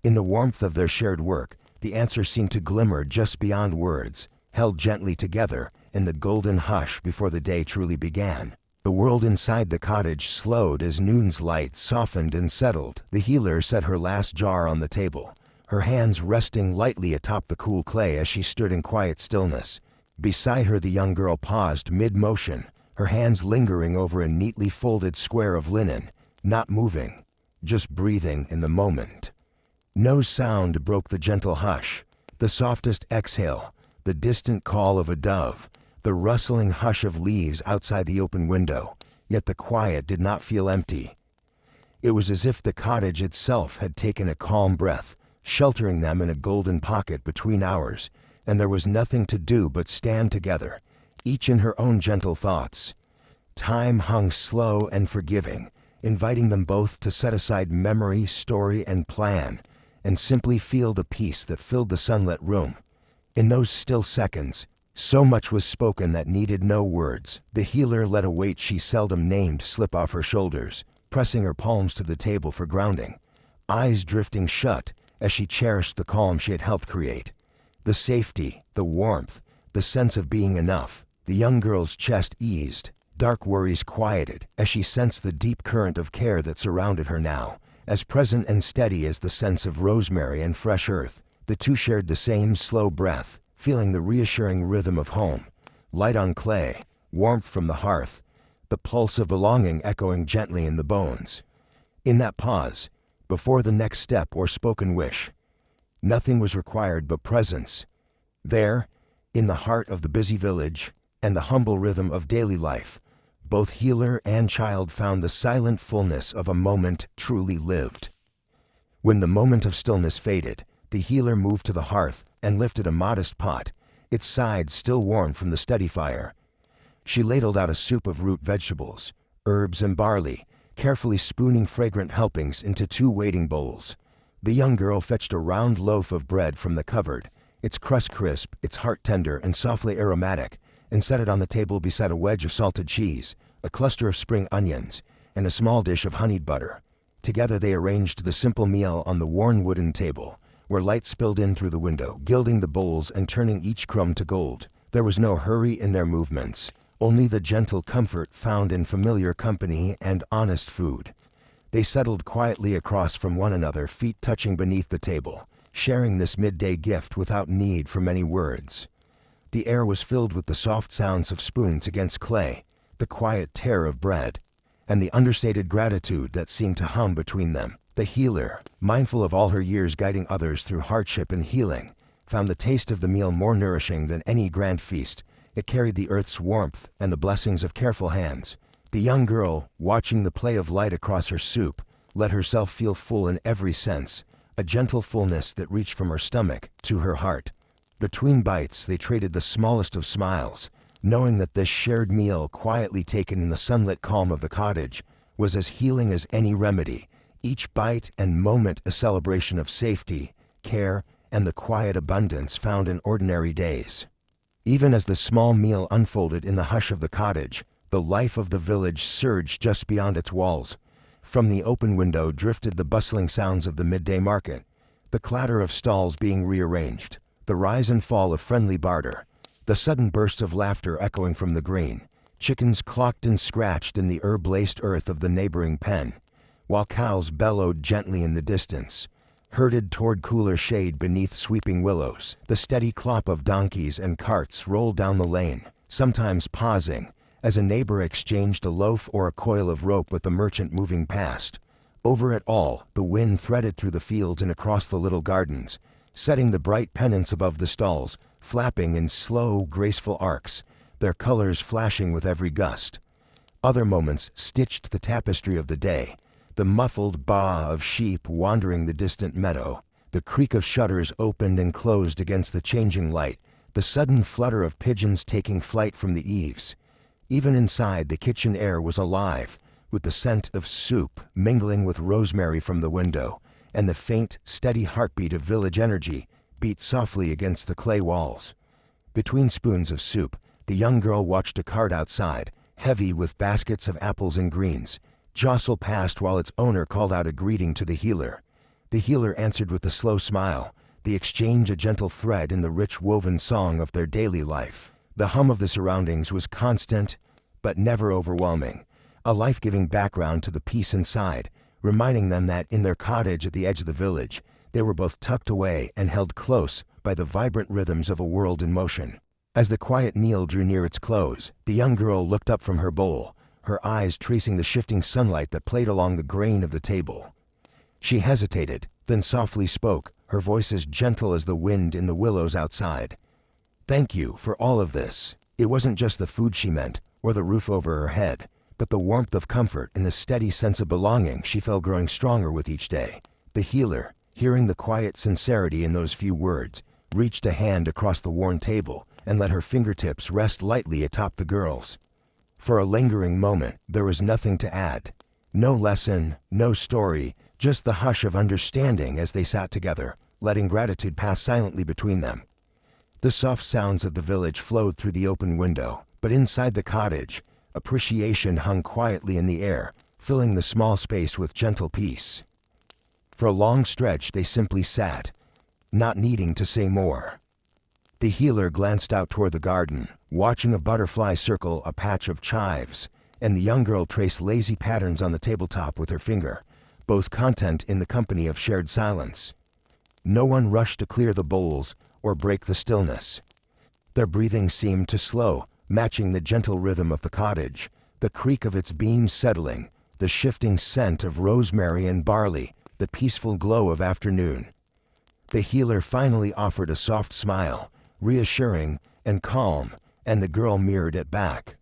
In the warmth of their shared work, the answers seemed to glimmer just beyond words, held gently together in the golden hush before the day truly began. The world inside the cottage slowed as noon's light softened and settled. The healer set her last jar on the table, her hands resting lightly atop the cool clay as she stood in quiet stillness. Beside her, the young girl paused mid-motion, her hands lingering over a neatly folded square of linen, not moving, just breathing in the moment. No sound broke the gentle hush, the softest exhale, the distant call of a dove, the rustling hush of leaves outside the open window, yet the quiet did not feel empty. It was as if the cottage itself had taken a calm breath, sheltering them in a golden pocket between hours, and there was nothing to do but stand together, each in her own gentle thoughts. Time hung slow and forgiving, inviting them both to set aside memory, story, and plan, and simply feel the peace that filled the sunlit room. In those still seconds, so much was spoken that needed no words. The healer let a weight she seldom named slip off her shoulders, pressing her palms to the table for grounding, eyes drifting shut as she cherished the calm she had helped create. The safety, the warmth, the sense of being enough. The young girl's chest eased, dark worries quieted as she sensed the deep current of care that surrounded her now, as present and steady as the sense of rosemary and fresh earth. The two shared the same slow breath, feeling the reassuring rhythm of home, light on clay, warmth from the hearth, the pulse of belonging echoing gently in the bones. In that pause, before the next step or spoken wish, nothing was required but presence. There, in the heart of the busy village and the humble rhythm of daily life, both healer and child found the silent fullness of a moment truly lived. When the moment of stillness faded, the healer moved to the hearth and lifted a modest pot, its sides still warm from the steady fire. She ladled out a soup of root vegetables, herbs, and barley, carefully spooning fragrant helpings into 2 waiting bowls. The young girl fetched a round loaf of bread from the cupboard, its crust crisp, its heart tender and softly aromatic, and set it on the table beside a wedge of salted cheese, a cluster of spring onions, and a small dish of honeyed butter. Together they arranged the simple meal on the worn wooden table, where light spilled in through the window, gilding the bowls and turning each crumb to gold. There was no hurry in their movements, only the gentle comfort found in familiar company and honest food. They settled quietly across from one another, feet touching beneath the table, sharing this midday gift without need for many words. The air was filled with the soft sounds of spoons against clay, the quiet tear of bread, and the understated gratitude that seemed to hum between them. The healer, mindful of all her years guiding others through hardship and healing, found the taste of the meal more nourishing than any grand feast. It carried the earth's warmth and the blessings of careful hands. The young girl, watching the play of light across her soup, let herself feel full in every sense, a gentle fullness that reached from her stomach to her heart. Between bites, they traded the smallest of smiles, knowing that this shared meal, quietly taken in the sunlit calm of the cottage, was as healing as any remedy, each bite and moment a celebration of safety, care, and the quiet abundance found in ordinary days. Even as the small meal unfolded in the hush of the cottage, the life of the village surged just beyond its walls. From the open window drifted the bustling sounds of the midday market, the clatter of stalls being rearranged, the rise and fall of friendly barter, the sudden burst of laughter echoing from the green. Chickens clucked and scratched in the herb-laced earth of the neighboring pen, while cows bellowed gently in the distance, herded toward cooler shade beneath sweeping willows. The steady clop of donkeys and carts rolled down the lane, sometimes pausing, as a neighbor exchanged a loaf or a coil of rope with the merchant moving past. Over it all, the wind threaded through the fields and across the little gardens, setting the bright pennants above the stalls, flapping in slow, graceful arcs, their colors flashing with every gust. Other moments stitched the tapestry of the day, the muffled baa of sheep wandering the distant meadow, the creak of shutters opened and closed against the changing light, the sudden flutter of pigeons taking flight from the eaves. Even inside, the kitchen air was alive, with the scent of soup mingling with rosemary from the window, and the faint, steady heartbeat of village energy beat softly against the clay walls. Between spoons of soup, the young girl watched a cart outside, heavy with baskets of apples and greens, jostle past while its owner called out a greeting to the healer. The healer answered with a slow smile, the exchange a gentle thread in the rich woven song of their daily life. The hum of the surroundings was constant, but never overwhelming, a life-giving background to the peace inside, reminding them that in their cottage at the edge of the village, they were both tucked away and held close by the vibrant rhythms of a world in motion. As the quiet meal drew near its close, the young girl looked up from her bowl, her eyes tracing the shifting sunlight that played along the grain of the table. She hesitated, then softly spoke, her voice as gentle as the wind in the willows outside. "Thank you for all of this." It wasn't just the food she meant, or the roof over her head, but the warmth of comfort and the steady sense of belonging she felt growing stronger with each day. The healer, hearing the quiet sincerity in those few words, reached a hand across the worn table and let her fingertips rest lightly atop the girl's. For a lingering moment, there was nothing to add. No lesson, no story, just the hush of understanding as they sat together, letting gratitude pass silently between them. The soft sounds of the village flowed through the open window, but inside the cottage, appreciation hung quietly in the air, filling the small space with gentle peace. For a long stretch they simply sat, not needing to say more. The healer glanced out toward the garden, watching a butterfly circle a patch of chives, and the young girl traced lazy patterns on the tabletop with her finger, both content in the company of shared silence. No one rushed to clear the bowls or break the stillness. Their breathing seemed to slow, matching the gentle rhythm of the cottage, the creak of its beams settling, the shifting scent of rosemary and barley, the peaceful glow of afternoon. The healer finally offered a soft smile, reassuring and calm, and the girl mirrored it back.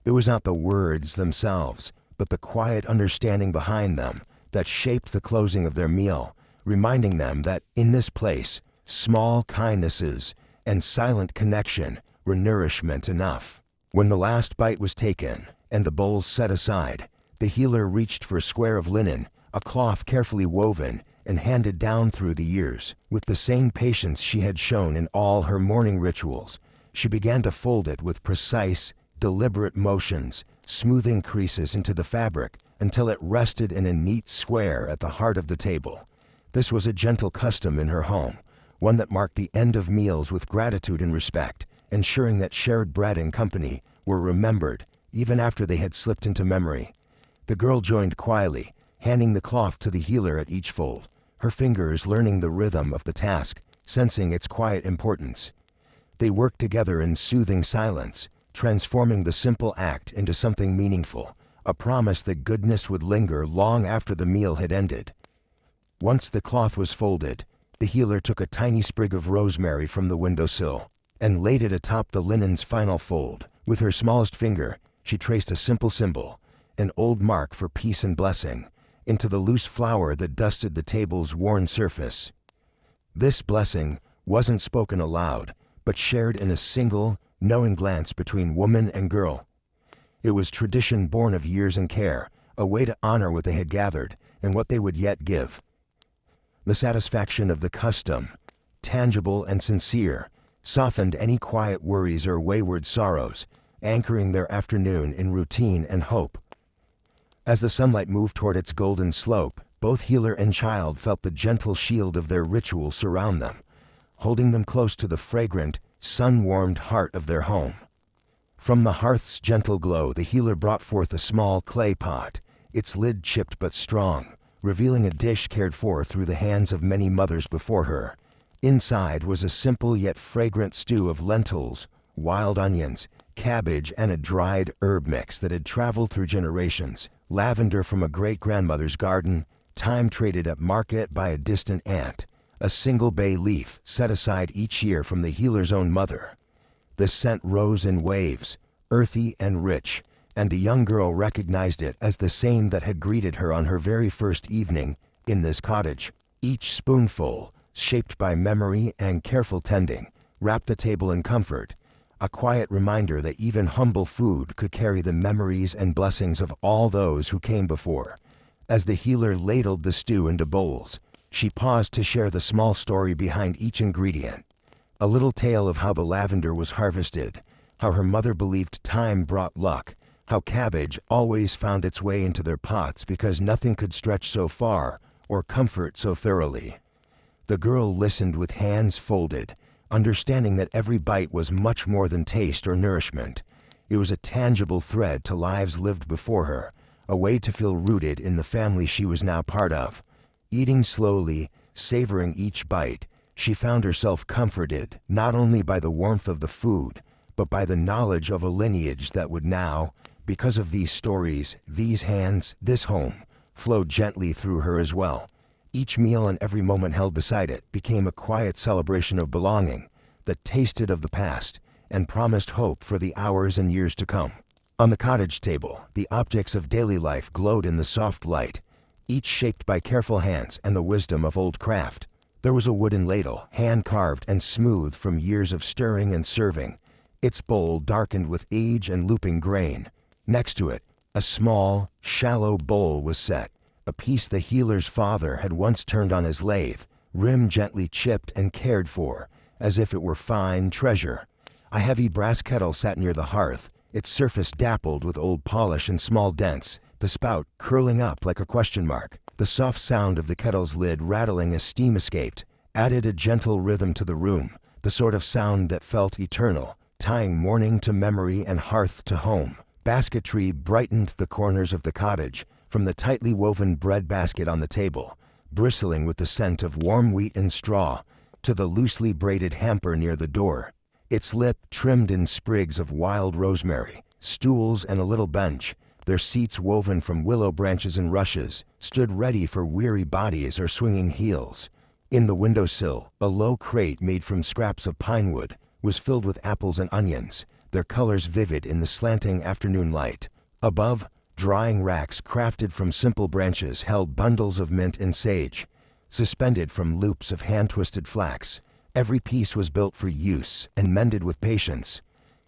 It was not the words themselves, but the quiet understanding behind them that shaped the closing of their meal, reminding them that in this place, small kindnesses and silent connection were nourishment enough. When the last bite was taken and the bowls set aside, the healer reached for a square of linen, a cloth carefully woven and handed down through the years. With the same patience she had shown in all her morning rituals, she began to fold it with precise, deliberate motions, smoothing creases into the fabric until it rested in a neat square at the heart of the table. This was a gentle custom in her home, one that marked the end of meals with gratitude and respect, ensuring that shared bread and company were remembered even after they had slipped into memory. The girl joined quietly, handing the cloth to the healer at each fold, her fingers learning the rhythm of the task, sensing its quiet importance. They worked together in soothing silence, transforming the simple act into something meaningful, a promise that goodness would linger long after the meal had ended. Once the cloth was folded, the healer took a tiny sprig of rosemary from the windowsill and laid it atop the linen's final fold. With her smallest finger, she traced a simple symbol, an old mark for peace and blessing, into the loose flour that dusted the table's worn surface. This blessing wasn't spoken aloud, but shared in a single, knowing glance between woman and girl. It was tradition born of years and care, a way to honor what they had gathered and what they would yet give. The satisfaction of the custom, tangible and sincere, softened any quiet worries or wayward sorrows, anchoring their afternoon in routine and hope. As the sunlight moved toward its golden slope, both healer and child felt the gentle shield of their ritual surround them, holding them close to the fragrant, sun-warmed heart of their home. From the hearth's gentle glow, the healer brought forth a small clay pot, its lid chipped but strong, revealing a dish cared for through the hands of many mothers before her. Inside was a simple yet fragrant stew of lentils, wild onions, cabbage, and a dried herb mix that had traveled through generations. Lavender from a great-grandmother's garden, thyme traded at market by a distant aunt, a single bay leaf set aside each year from the healer's own mother. The scent rose in waves, earthy and rich, and the young girl recognized it as the same that had greeted her on her very first evening in this cottage. Each spoonful, shaped by memory and careful tending, wrapped the table in comfort, a quiet reminder that even humble food could carry the memories and blessings of all those who came before. As the healer ladled the stew into bowls, she paused to share the small story behind each ingredient. A little tale of how the lavender was harvested, how her mother believed thyme brought luck, how cabbage always found its way into their pots because nothing could stretch so far or comfort so thoroughly. The girl listened with hands folded, understanding that every bite was much more than taste or nourishment. It was a tangible thread to lives lived before her, a way to feel rooted in the family she was now part of. Eating slowly, savoring each bite, she found herself comforted not only by the warmth of the food, but by the knowledge of a lineage that would now, because of these stories, these hands, this home, flow gently through her as well. Each meal and every moment held beside it became a quiet celebration of belonging that tasted of the past and promised hope for the hours and years to come. On the cottage table, the objects of daily life glowed in the soft light, each shaped by careful hands and the wisdom of old craft. There was a wooden ladle, hand-carved and smooth from years of stirring and serving, its bowl darkened with age and looping grain. Next to it, a small, shallow bowl was set, a piece the healer's father had once turned on his lathe, rim gently chipped and cared for, as if it were fine treasure. A heavy brass kettle sat near the hearth, its surface dappled with old polish and small dents, the spout curling up like a question mark. The soft sound of the kettle's lid rattling as steam escaped added a gentle rhythm to the room, the sort of sound that felt eternal, tying morning to memory and hearth to home. Basketry brightened the corners of the cottage, from the tightly woven bread basket on the table, bristling with the scent of warm wheat and straw, to the loosely braided hamper near the door, its lip trimmed in sprigs of wild rosemary. Stools and a little bench, their seats woven from willow branches and rushes, stood ready for weary bodies or swinging heels. In the windowsill, a low crate made from scraps of pine wood was filled with apples and onions, their colors vivid in the slanting afternoon light. Above, drying racks crafted from simple branches held bundles of mint and sage, suspended from loops of hand-twisted flax. Every piece was built for use and mended with patience,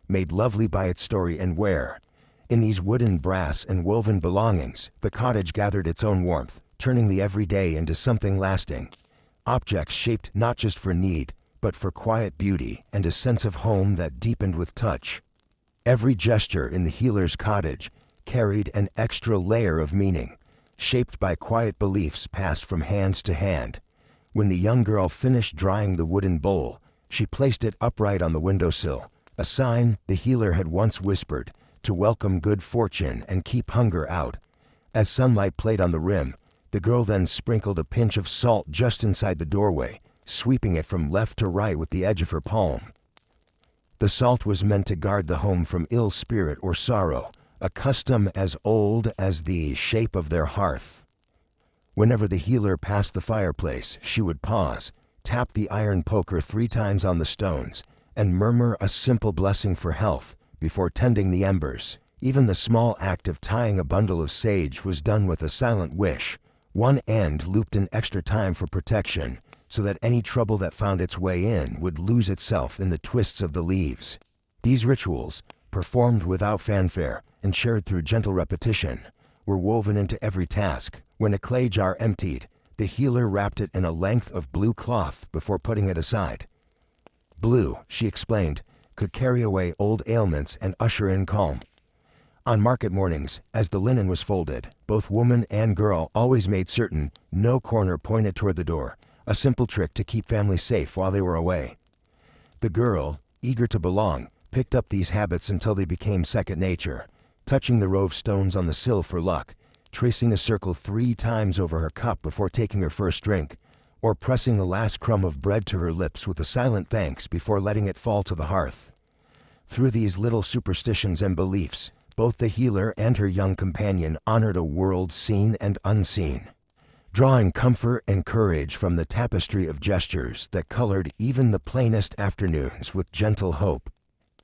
made lovely by its story and wear. In these wooden, brass, and woven belongings, the cottage gathered its own warmth, turning the everyday into something lasting. Objects shaped not just for need, but for quiet beauty and a sense of home that deepened with touch. Every gesture in the healer's cottage carried an extra layer of meaning, shaped by quiet beliefs passed from hand to hand. When the young girl finished drying the wooden bowl, she placed it upright on the windowsill, a sign the healer had once whispered, to welcome good fortune and keep hunger out. As sunlight played on the rim, the girl then sprinkled a pinch of salt just inside the doorway, sweeping it from left to right with the edge of her palm. The salt was meant to guard the home from ill spirit or sorrow, a custom as old as the shape of their hearth. Whenever the healer passed the fireplace, she would pause, tap the iron poker 3 times on the stones, and murmur a simple blessing for health before tending the embers. Even the small act of tying a bundle of sage was done with a silent wish. One end looped in extra time for protection, so that any trouble that found its way in would lose itself in the twists of the leaves. These rituals, performed without fanfare and shared through gentle repetition, were woven into every task. When a clay jar emptied, the healer wrapped it in a length of blue cloth before putting it aside. Blue, she explained, could carry away old ailments and usher in calm. On market mornings, as the linen was folded, both woman and girl always made certain no corner pointed toward the door, a simple trick to keep family safe while they were away. The girl, eager to belong, picked up these habits until they became second nature, touching the row of stones on the sill for luck, tracing a circle 3 times over her cup before taking her first drink, or pressing the last crumb of bread to her lips with a silent thanks before letting it fall to the hearth. Through these little superstitions and beliefs, both the healer and her young companion honored a world seen and unseen, drawing comfort and courage from the tapestry of gestures that colored even the plainest afternoons with gentle hope.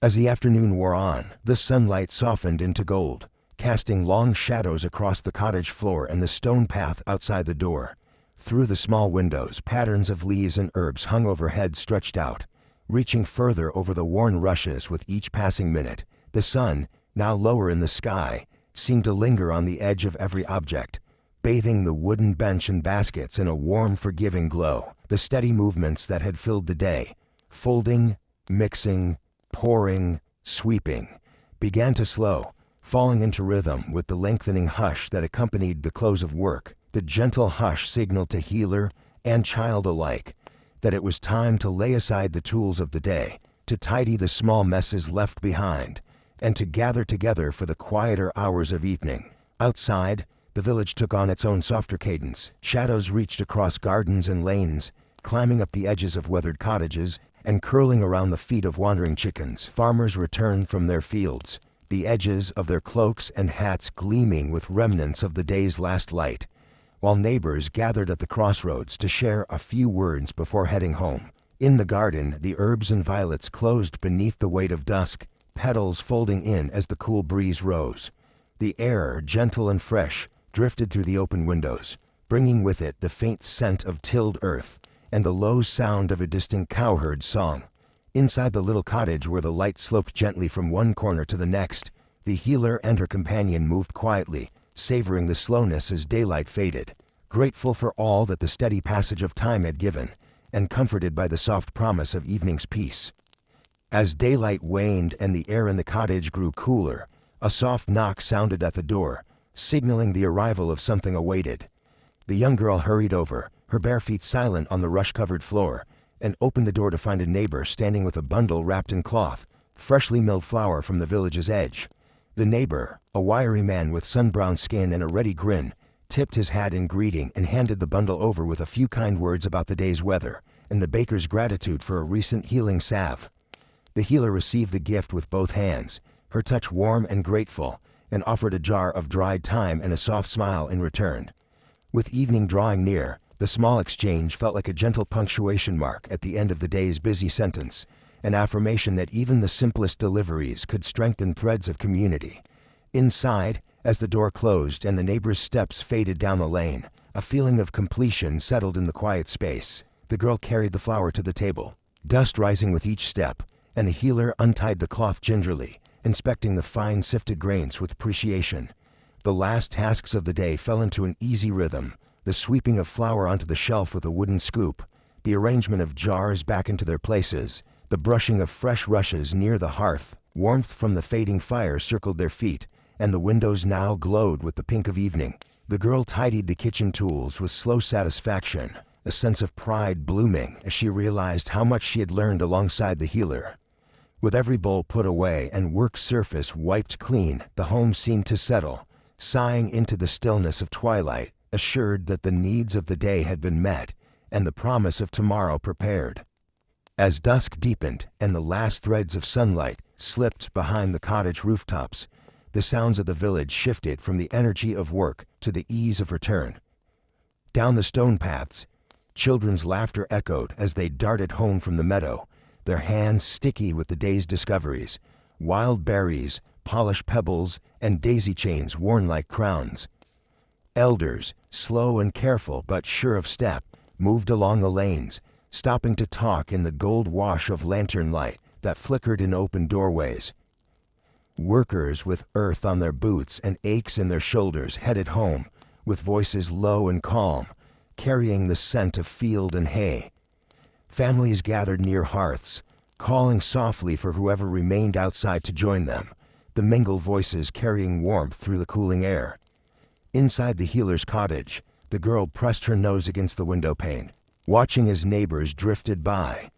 As the afternoon wore on, the sunlight softened into gold, casting long shadows across the cottage floor and the stone path outside the door. Through the small windows, patterns of leaves and herbs hung overhead, stretched out, reaching further over the worn rushes with each passing minute. The sun, now lower in the sky, seemed to linger on the edge of every object, bathing the wooden bench and baskets in a warm, forgiving glow. The steady movements that had filled the day, folding, mixing, pouring, sweeping, began to slow, falling into rhythm with the lengthening hush that accompanied the close of work. The gentle hush signaled to healer and child alike that it was time to lay aside the tools of the day, to tidy the small messes left behind, and to gather together for the quieter hours of evening. Outside, the village took on its own softer cadence. Shadows reached across gardens and lanes, climbing up the edges of weathered cottages and curling around the feet of wandering chickens. Farmers returned from their fields, the edges of their cloaks and hats gleaming with remnants of the day's last light, while neighbors gathered at the crossroads to share a few words before heading home. In the garden, the herbs and violets closed beneath the weight of dusk, petals folding in as the cool breeze rose. The air, gentle and fresh, drifted through the open windows, bringing with it the faint scent of tilled earth and the low sound of a distant cowherd's song. Inside the little cottage, where the light sloped gently from one corner to the next, the healer and her companion moved quietly, savoring the slowness as daylight faded, grateful for all that the steady passage of time had given, and comforted by the soft promise of evening's peace. As daylight waned and the air in the cottage grew cooler, a soft knock sounded at the door, signaling the arrival of something awaited. The young girl hurried over, her bare feet silent on the rush-covered floor, and opened the door to find a neighbor standing with a bundle wrapped in cloth, freshly milled flour from the village's edge. The neighbor, a wiry man with sun-browned skin and a ready grin, tipped his hat in greeting and handed the bundle over with a few kind words about the day's weather and the baker's gratitude for a recent healing salve. The healer received the gift with both hands, her touch warm and grateful, and offered a jar of dried thyme and a soft smile in return. With evening drawing near, the small exchange felt like a gentle punctuation mark at the end of the day's busy sentence, an affirmation that even the simplest deliveries could strengthen threads of community. Inside, as the door closed and the neighbor's steps faded down the lane, a feeling of completion settled in the quiet space. The girl carried the flour to the table, dust rising with each step, and the healer untied the cloth gingerly, inspecting the fine sifted grains with appreciation. The last tasks of the day fell into an easy rhythm, the sweeping of flour onto the shelf with a wooden scoop, the arrangement of jars back into their places, the brushing of fresh rushes near the hearth. Warmth from the fading fire circled their feet, and the windows now glowed with the pink of evening. The girl tidied the kitchen tools with slow satisfaction, a sense of pride blooming as she realized how much she had learned alongside the healer. With every bowl put away and work surface wiped clean, the home seemed to settle, sighing into the stillness of twilight, assured that the needs of the day had been met and the promise of tomorrow prepared. As dusk deepened and the last threads of sunlight slipped behind the cottage rooftops, the sounds of the village shifted from the energy of work to the ease of return. Down the stone paths, children's laughter echoed as they darted home from the meadow, their hands sticky with the day's discoveries, wild berries, polished pebbles, and daisy chains worn like crowns. Elders, slow and careful but sure of step, moved along the lanes, stopping to talk in the gold wash of lantern light that flickered in open doorways. Workers with earth on their boots and aches in their shoulders headed home, with voices low and calm, carrying the scent of field and hay. Families gathered near hearths, calling softly for whoever remained outside to join them, the mingled voices carrying warmth through the cooling air. Inside the healer's cottage, the girl pressed her nose against the window pane, watching as neighbors drifted by.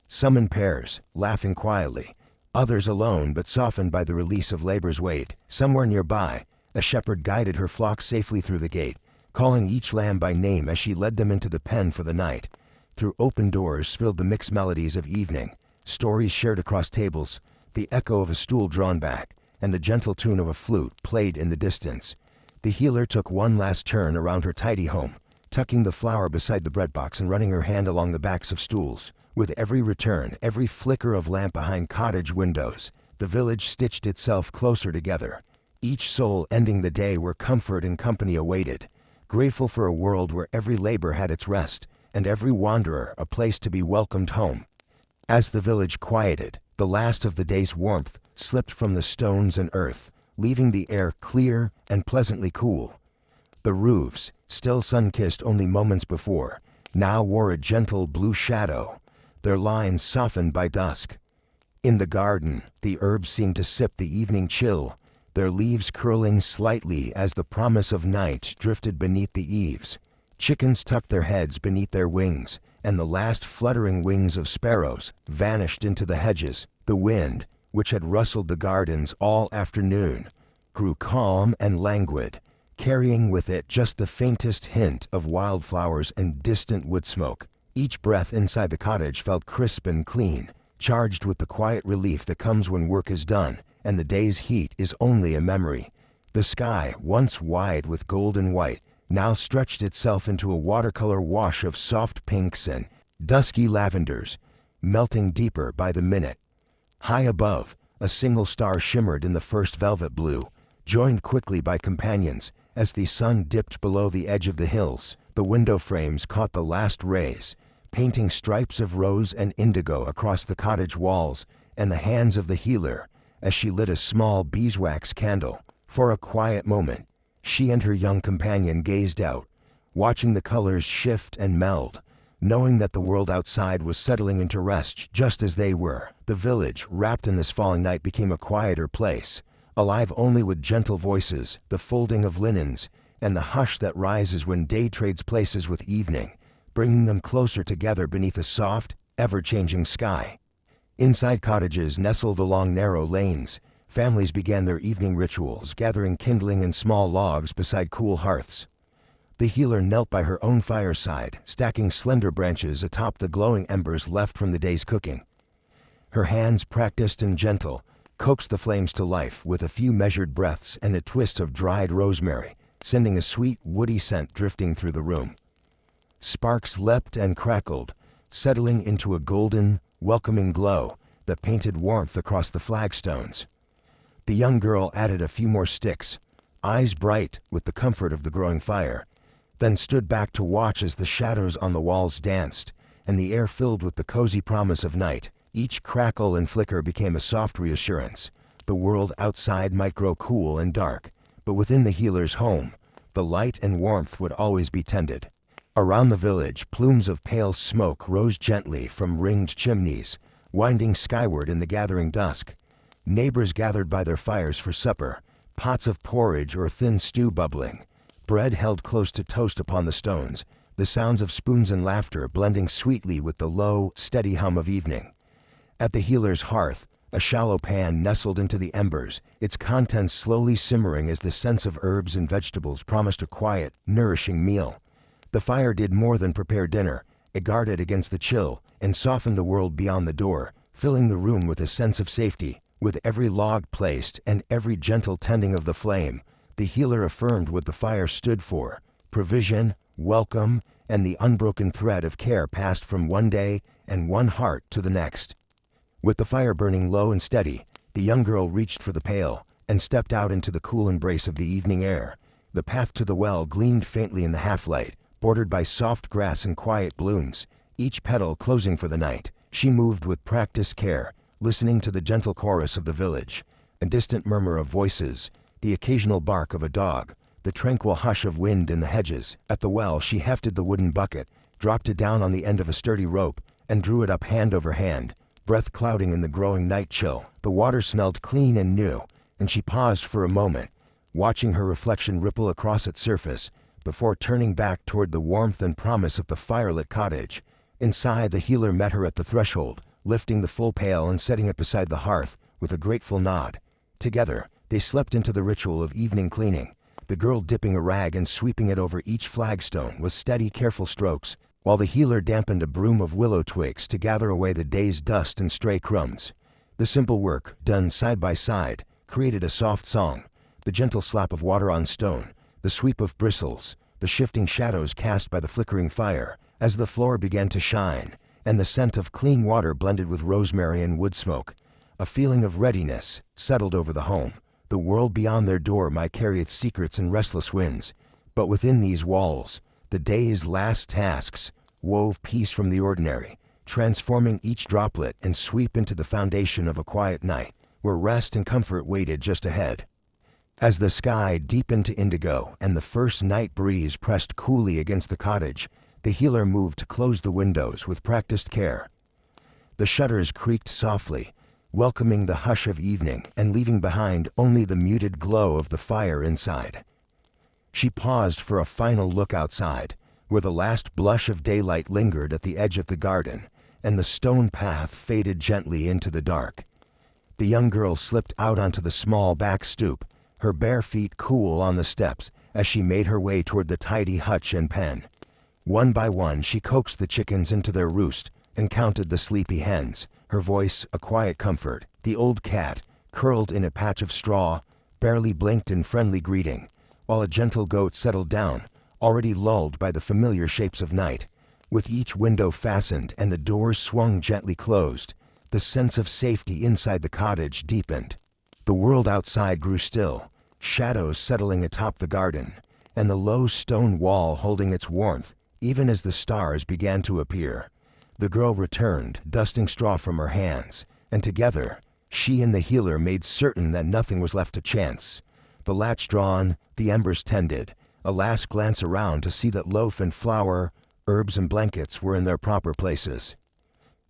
Some in pairs, laughing quietly, others alone but softened by the release of labor's weight. Somewhere nearby, a shepherd guided her flock safely through the gate, calling each lamb by name as she led them into the pen for the night. Through open doors filled the mixed melodies of evening, stories shared across tables, the echo of a stool drawn back, and the gentle tune of a flute played in the distance. The healer took one last turn around her tidy home, tucking the flower beside the bread box and running her hand along the backs of stools. With every return, every flicker of lamp behind cottage windows, the village stitched itself closer together, each soul ending the day where comfort and company awaited, grateful for a world where every labor had its rest, and every wanderer a place to be welcomed home. As the village quieted, the last of the day's warmth slipped from the stones and earth, leaving the air clear and pleasantly cool. The roofs, still sun-kissed only moments before, now wore a gentle blue shadow, their lines softened by dusk. In the garden, the herbs seemed to sip the evening chill, their leaves curling slightly as the promise of night drifted beneath the eaves. Chickens tucked their heads beneath their wings, and the last fluttering wings of sparrows vanished into the hedges. The wind, which had rustled the gardens all afternoon, grew calm and languid, carrying with it just the faintest hint of wildflowers and distant wood smoke. Each breath inside the cottage felt crisp and clean, charged with the quiet relief that comes when work is done and the day's heat is only a memory. The sky, once wide with gold and white, now stretched itself into a watercolor wash of soft pinks and dusky lavenders, melting deeper by the minute. High above, a single star shimmered in the first velvet blue, joined quickly by companions. As the sun dipped below the edge of the hills, the window frames caught the last rays, painting stripes of rose and indigo across the cottage walls, and the hands of the healer, as she lit a small beeswax candle. For a quiet moment, she and her young companion gazed out, watching the colors shift and meld, knowing that the world outside was settling into rest just as they were. The village, wrapped in this falling night, became a quieter place, alive only with gentle voices, the folding of linens, and the hush that rises when day trades places with evening, bringing them closer together beneath a soft, ever-changing sky. Inside cottages nestled along narrow lanes, families began their evening rituals, gathering kindling in small logs beside cool hearths. The healer knelt by her own fireside, stacking slender branches atop the glowing embers left from the day's cooking. Her hands, practiced and gentle, coaxed the flames to life with a few measured breaths and a twist of dried rosemary, sending a sweet, woody scent drifting through the room. Sparks leapt and crackled, settling into a golden, welcoming glow that painted warmth across the flagstones. The young girl added a few more sticks, eyes bright with the comfort of the growing fire, then stood back to watch as the shadows on the walls danced, and the air filled with the cozy promise of night. Each crackle and flicker became a soft reassurance. The world outside might grow cool and dark, but within the healer's home, the light and warmth would always be tended. Around the village, plumes of pale smoke rose gently from ringed chimneys, winding skyward in the gathering dusk. Neighbors gathered by their fires for supper, pots of porridge or thin stew bubbling, bread held close to toast upon the stones, the sounds of spoons and laughter blending sweetly with the low, steady hum of evening. At the healer's hearth, A shallow pan nestled into the embers, its contents slowly simmering as the scents of herbs and vegetables promised a quiet, nourishing meal. The fire did more than prepare dinner. It guarded against the chill and softened the world beyond the door, filling the room with a sense of safety. With every log placed and every gentle tending of the flame, the healer affirmed what the fire stood for: provision, welcome, and the unbroken thread of care passed from one day and one heart to the next. With the fire burning low and steady, the young girl reached for the pail and stepped out into the cool embrace of the evening air. The path to the well gleamed faintly in the half-light, bordered by soft grass and quiet blooms, each petal closing for the night. She moved with practiced care, listening to the gentle chorus of the village, a distant murmur of voices, the occasional bark of a dog, the tranquil hush of wind in the hedges. At the well, she hefted the wooden bucket, dropped it down on the end of a sturdy rope, and drew it up hand over hand, breath clouding in the growing night chill. The water smelled clean and new, and she paused for a moment, watching her reflection ripple across its surface, before turning back toward the warmth and promise of the firelit cottage. Inside, the healer met her at the threshold, lifting the full pail and setting it beside the hearth with a grateful nod. Together, they slept into the ritual of evening cleaning, the girl dipping a rag and sweeping it over each flagstone with steady, careful strokes, while the healer dampened a broom of willow twigs to gather away the day's dust and stray crumbs. The simple work, done side by side, created a soft song: the gentle slap of water on stone, the sweep of bristles, the shifting shadows cast by the flickering fire, as the floor began to shine, and the scent of clean water blended with rosemary and wood smoke. A feeling of readiness settled over the home. The world beyond their door might carry its secrets and restless winds, but within these walls, the day's last tasks wove peace from the ordinary, transforming each droplet and sweep into the foundation of a quiet night, where rest and comfort waited just ahead. As the sky deepened to indigo and the first night breeze pressed coolly against the cottage, the healer moved to close the windows with practiced care. The shutters creaked softly, welcoming the hush of evening and leaving behind only the muted glow of the fire inside. She paused for a final look outside, where the last blush of daylight lingered at the edge of the garden, and the stone path faded gently into the dark. The young girl slipped out onto the small back stoop, her bare feet cool on the steps as she made her way toward the tidy hutch and pen. One by one, she coaxed the chickens into their roost and counted the sleepy hens, her voice a quiet comfort. The old cat, curled in a patch of straw, barely blinked in friendly greeting, while a gentle goat settled down, already lulled by the familiar shapes of night. With each window fastened and the doors swung gently closed, the sense of safety inside the cottage deepened. The world outside grew still, shadows settling atop the garden, and the low stone wall holding its warmth, even as the stars began to appear. The girl returned, dusting straw from her hands, and together, she and the healer made certain that nothing was left to chance. The latch drawn, the embers tended, a last glance around to see that loaf and flour, herbs and blankets were in their proper places.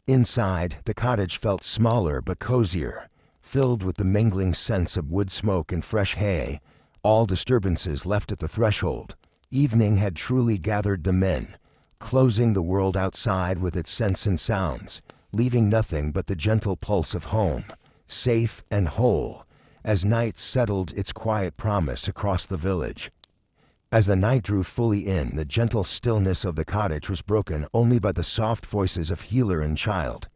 Inside, the cottage felt smaller but cozier, filled with the mingling scents of wood smoke and fresh hay, all disturbances left at the threshold. Evening had truly gathered them in, closing the world outside with its scents and sounds, leaving nothing but the gentle pulse of home, safe and whole, as night settled its quiet promise across the village. As the night drew fully in, the gentle stillness of the cottage was broken only by the soft voices of healer and child.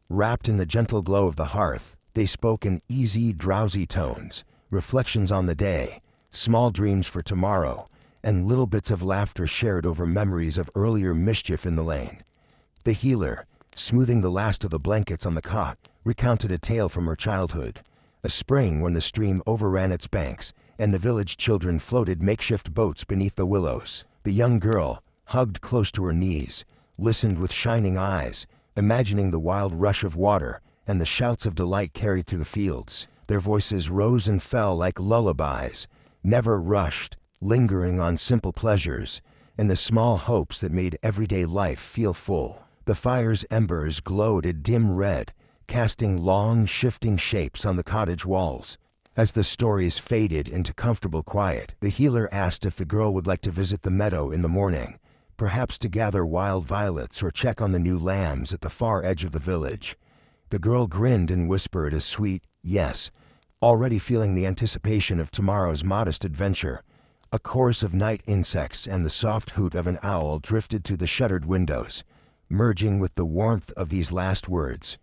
Wrapped in the gentle glow of the hearth, they spoke in easy, drowsy tones, reflections on the day, small dreams for tomorrow, and little bits of laughter shared over memories of earlier mischief in the lane. The healer, smoothing the last of the blankets on the cot, recounted a tale from her childhood, a spring when the stream overran its banks, and the village children floated makeshift boats beneath the willows. The young girl, hugged close to her knees, listened with shining eyes, imagining the wild rush of water and the shouts of delight carried through the fields. Their voices rose and fell like lullabies, never rushed, lingering on simple pleasures and the small hopes that made everyday life feel full. The fire's embers glowed a dim red, casting long, shifting shapes on the cottage walls. As the stories faded into comfortable quiet, the healer asked if the girl would like to visit the meadow in the morning, perhaps to gather wild violets or check on the new lambs at the far edge of the village. The girl grinned and whispered a sweet yes, already feeling the anticipation of tomorrow's modest adventure. A chorus of night insects and the soft hoot of an owl drifted through the shuttered windows, merging with the warmth of these last words.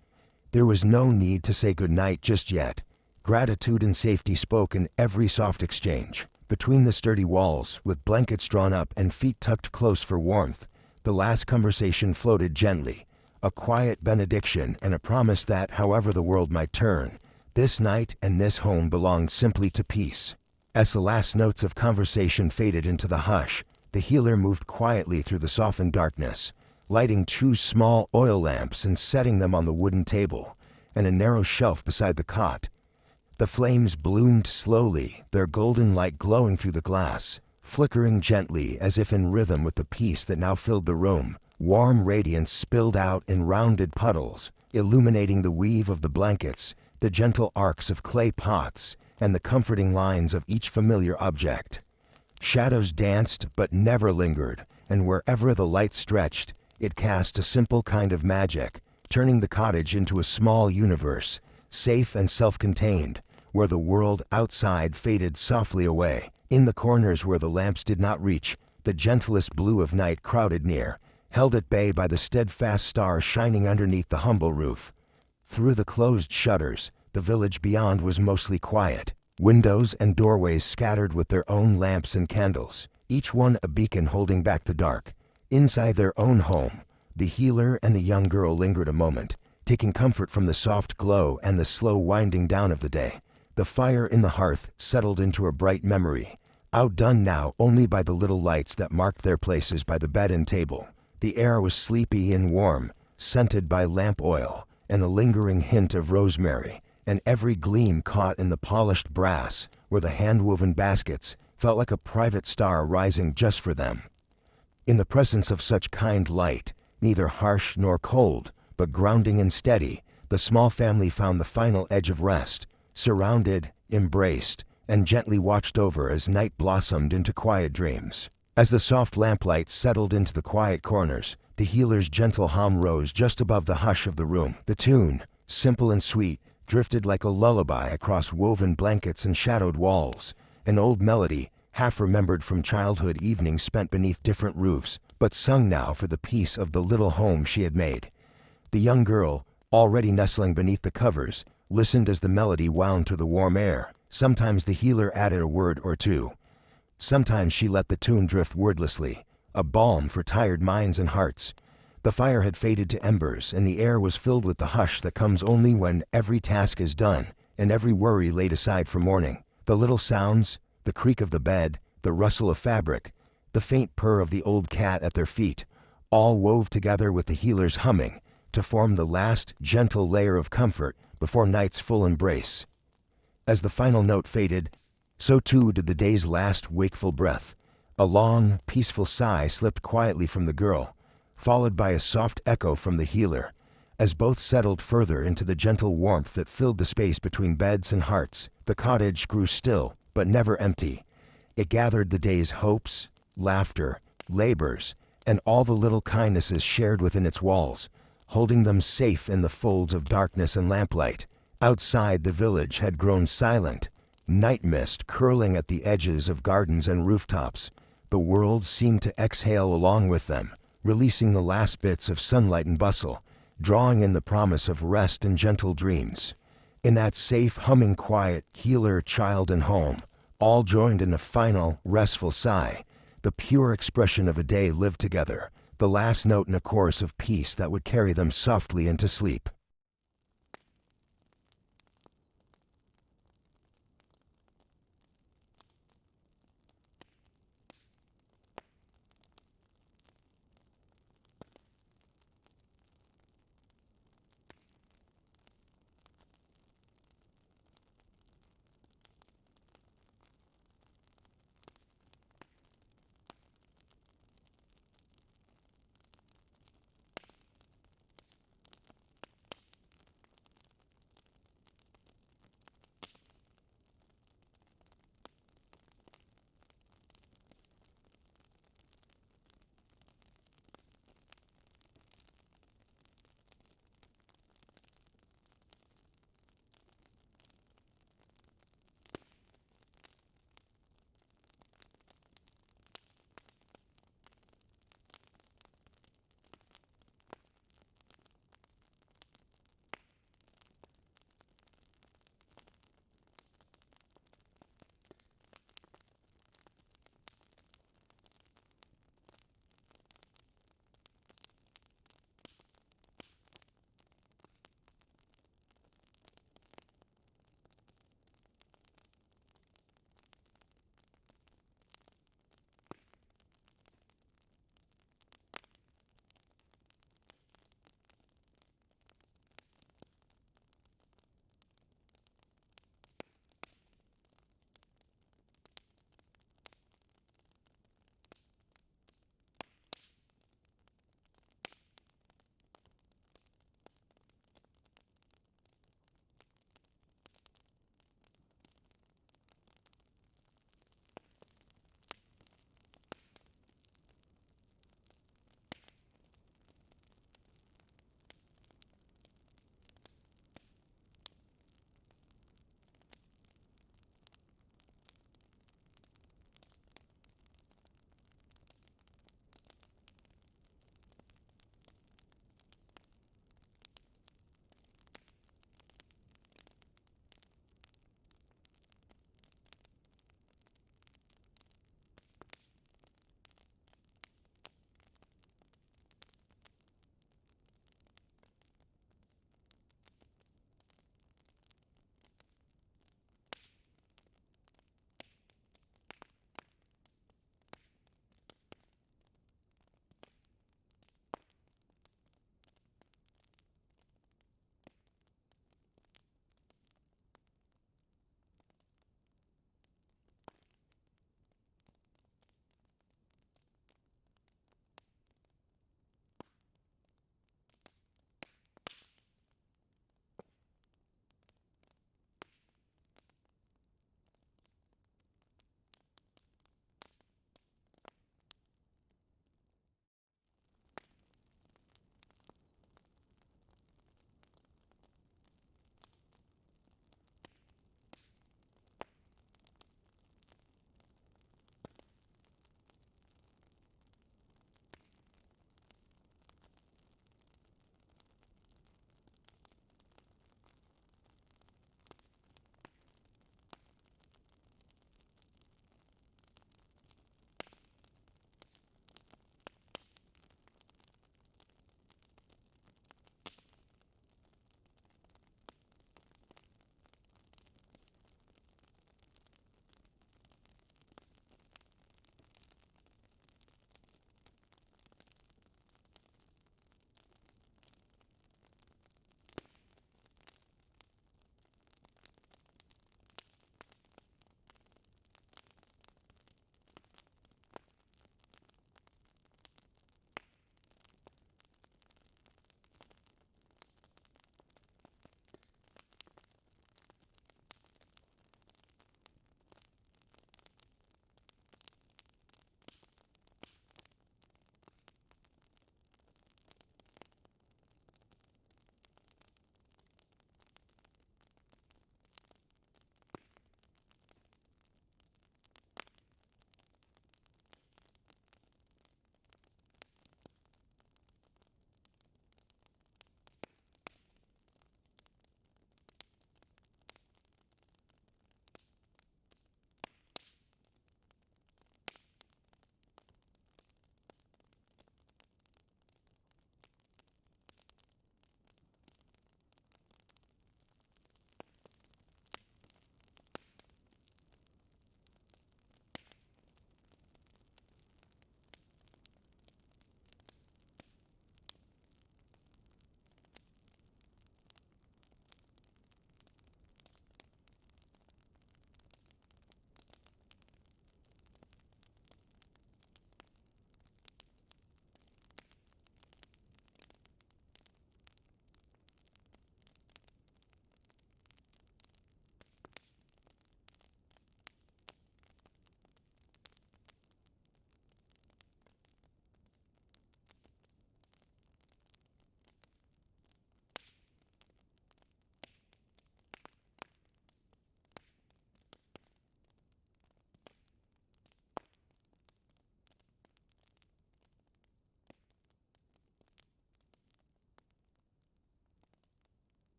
There was no need to say goodnight just yet. Gratitude and safety spoke in every soft exchange. Between the sturdy walls, with blankets drawn up and feet tucked close for warmth, the last conversation floated gently, a quiet benediction and a promise that, however the world might turn, this night and this home belonged simply to peace. As the last notes of conversation faded into the hush, the healer moved quietly through the softened darkness, lighting 2 small oil lamps and setting them on the wooden table and a narrow shelf beside the cot. The flames bloomed slowly, their golden light glowing through the glass, flickering gently as if in rhythm with the peace that now filled the room. Warm radiance spilled out in rounded puddles, illuminating the weave of the blankets, the gentle arcs of clay pots, and the comforting lines of each familiar object. Shadows danced but never lingered, and wherever the light stretched, it cast a simple kind of magic, turning the cottage into a small universe, safe and self-contained, where the world outside faded softly away. In the corners where the lamps did not reach, the gentlest blue of night crowded near, held at bay by the steadfast stars shining underneath the humble roof. Through the closed shutters, the village beyond was mostly quiet, windows and doorways scattered with their own lamps and candles, each one a beacon holding back the dark. Inside their own home, the healer and the young girl lingered a moment, taking comfort from the soft glow and the slow winding down of the day. The fire in the hearth settled into a bright memory, outdone now only by the little lights that marked their places by the bed and table. The air was sleepy and warm, scented by lamp oil and a lingering hint of rosemary, and every gleam caught in the polished brass, where the hand-woven baskets felt like a private star rising just for them. In the presence of such kind light, neither harsh nor cold, but grounding and steady, the small family found the final edge of rest, surrounded, embraced, and gently watched over as night blossomed into quiet dreams. As the soft lamplight settled into the quiet corners, the healer's gentle hum rose just above the hush of the room. The tune, simple and sweet, drifted like a lullaby across woven blankets and shadowed walls, an old melody, half-remembered from childhood evenings spent beneath different roofs, but sung now for the peace of the little home she had made. The young girl, already nestling beneath the covers, listened as the melody wound through the warm air. Sometimes the healer added a word or two. Sometimes she let the tune drift wordlessly, a balm for tired minds and hearts. The fire had faded to embers, and the air was filled with the hush that comes only when every task is done and every worry laid aside for morning. The little sounds, the creak of the bed, the rustle of fabric, the faint purr of the old cat at their feet, all wove together with the healer's humming to form the last gentle layer of comfort before night's full embrace. As the final note faded, so too did the day's last wakeful breath. A long, peaceful sigh slipped quietly from the girl, followed by a soft echo from the healer, as both settled further into the gentle warmth that filled the space between beds and hearts. The cottage grew still, but never empty. It gathered the day's hopes, laughter, labors, and all the little kindnesses shared within its walls, holding them safe in the folds of darkness and lamplight. Outside, the village had grown silent, night mist curling at the edges of gardens and rooftops. The world seemed to exhale along with them, releasing the last bits of sunlight and bustle, drawing in the promise of rest and gentle dreams. In that safe, humming quiet, healer, child, and home, all joined in a final, restful sigh, the pure expression of a day lived together, the last note in a chorus of peace that would carry them softly into sleep.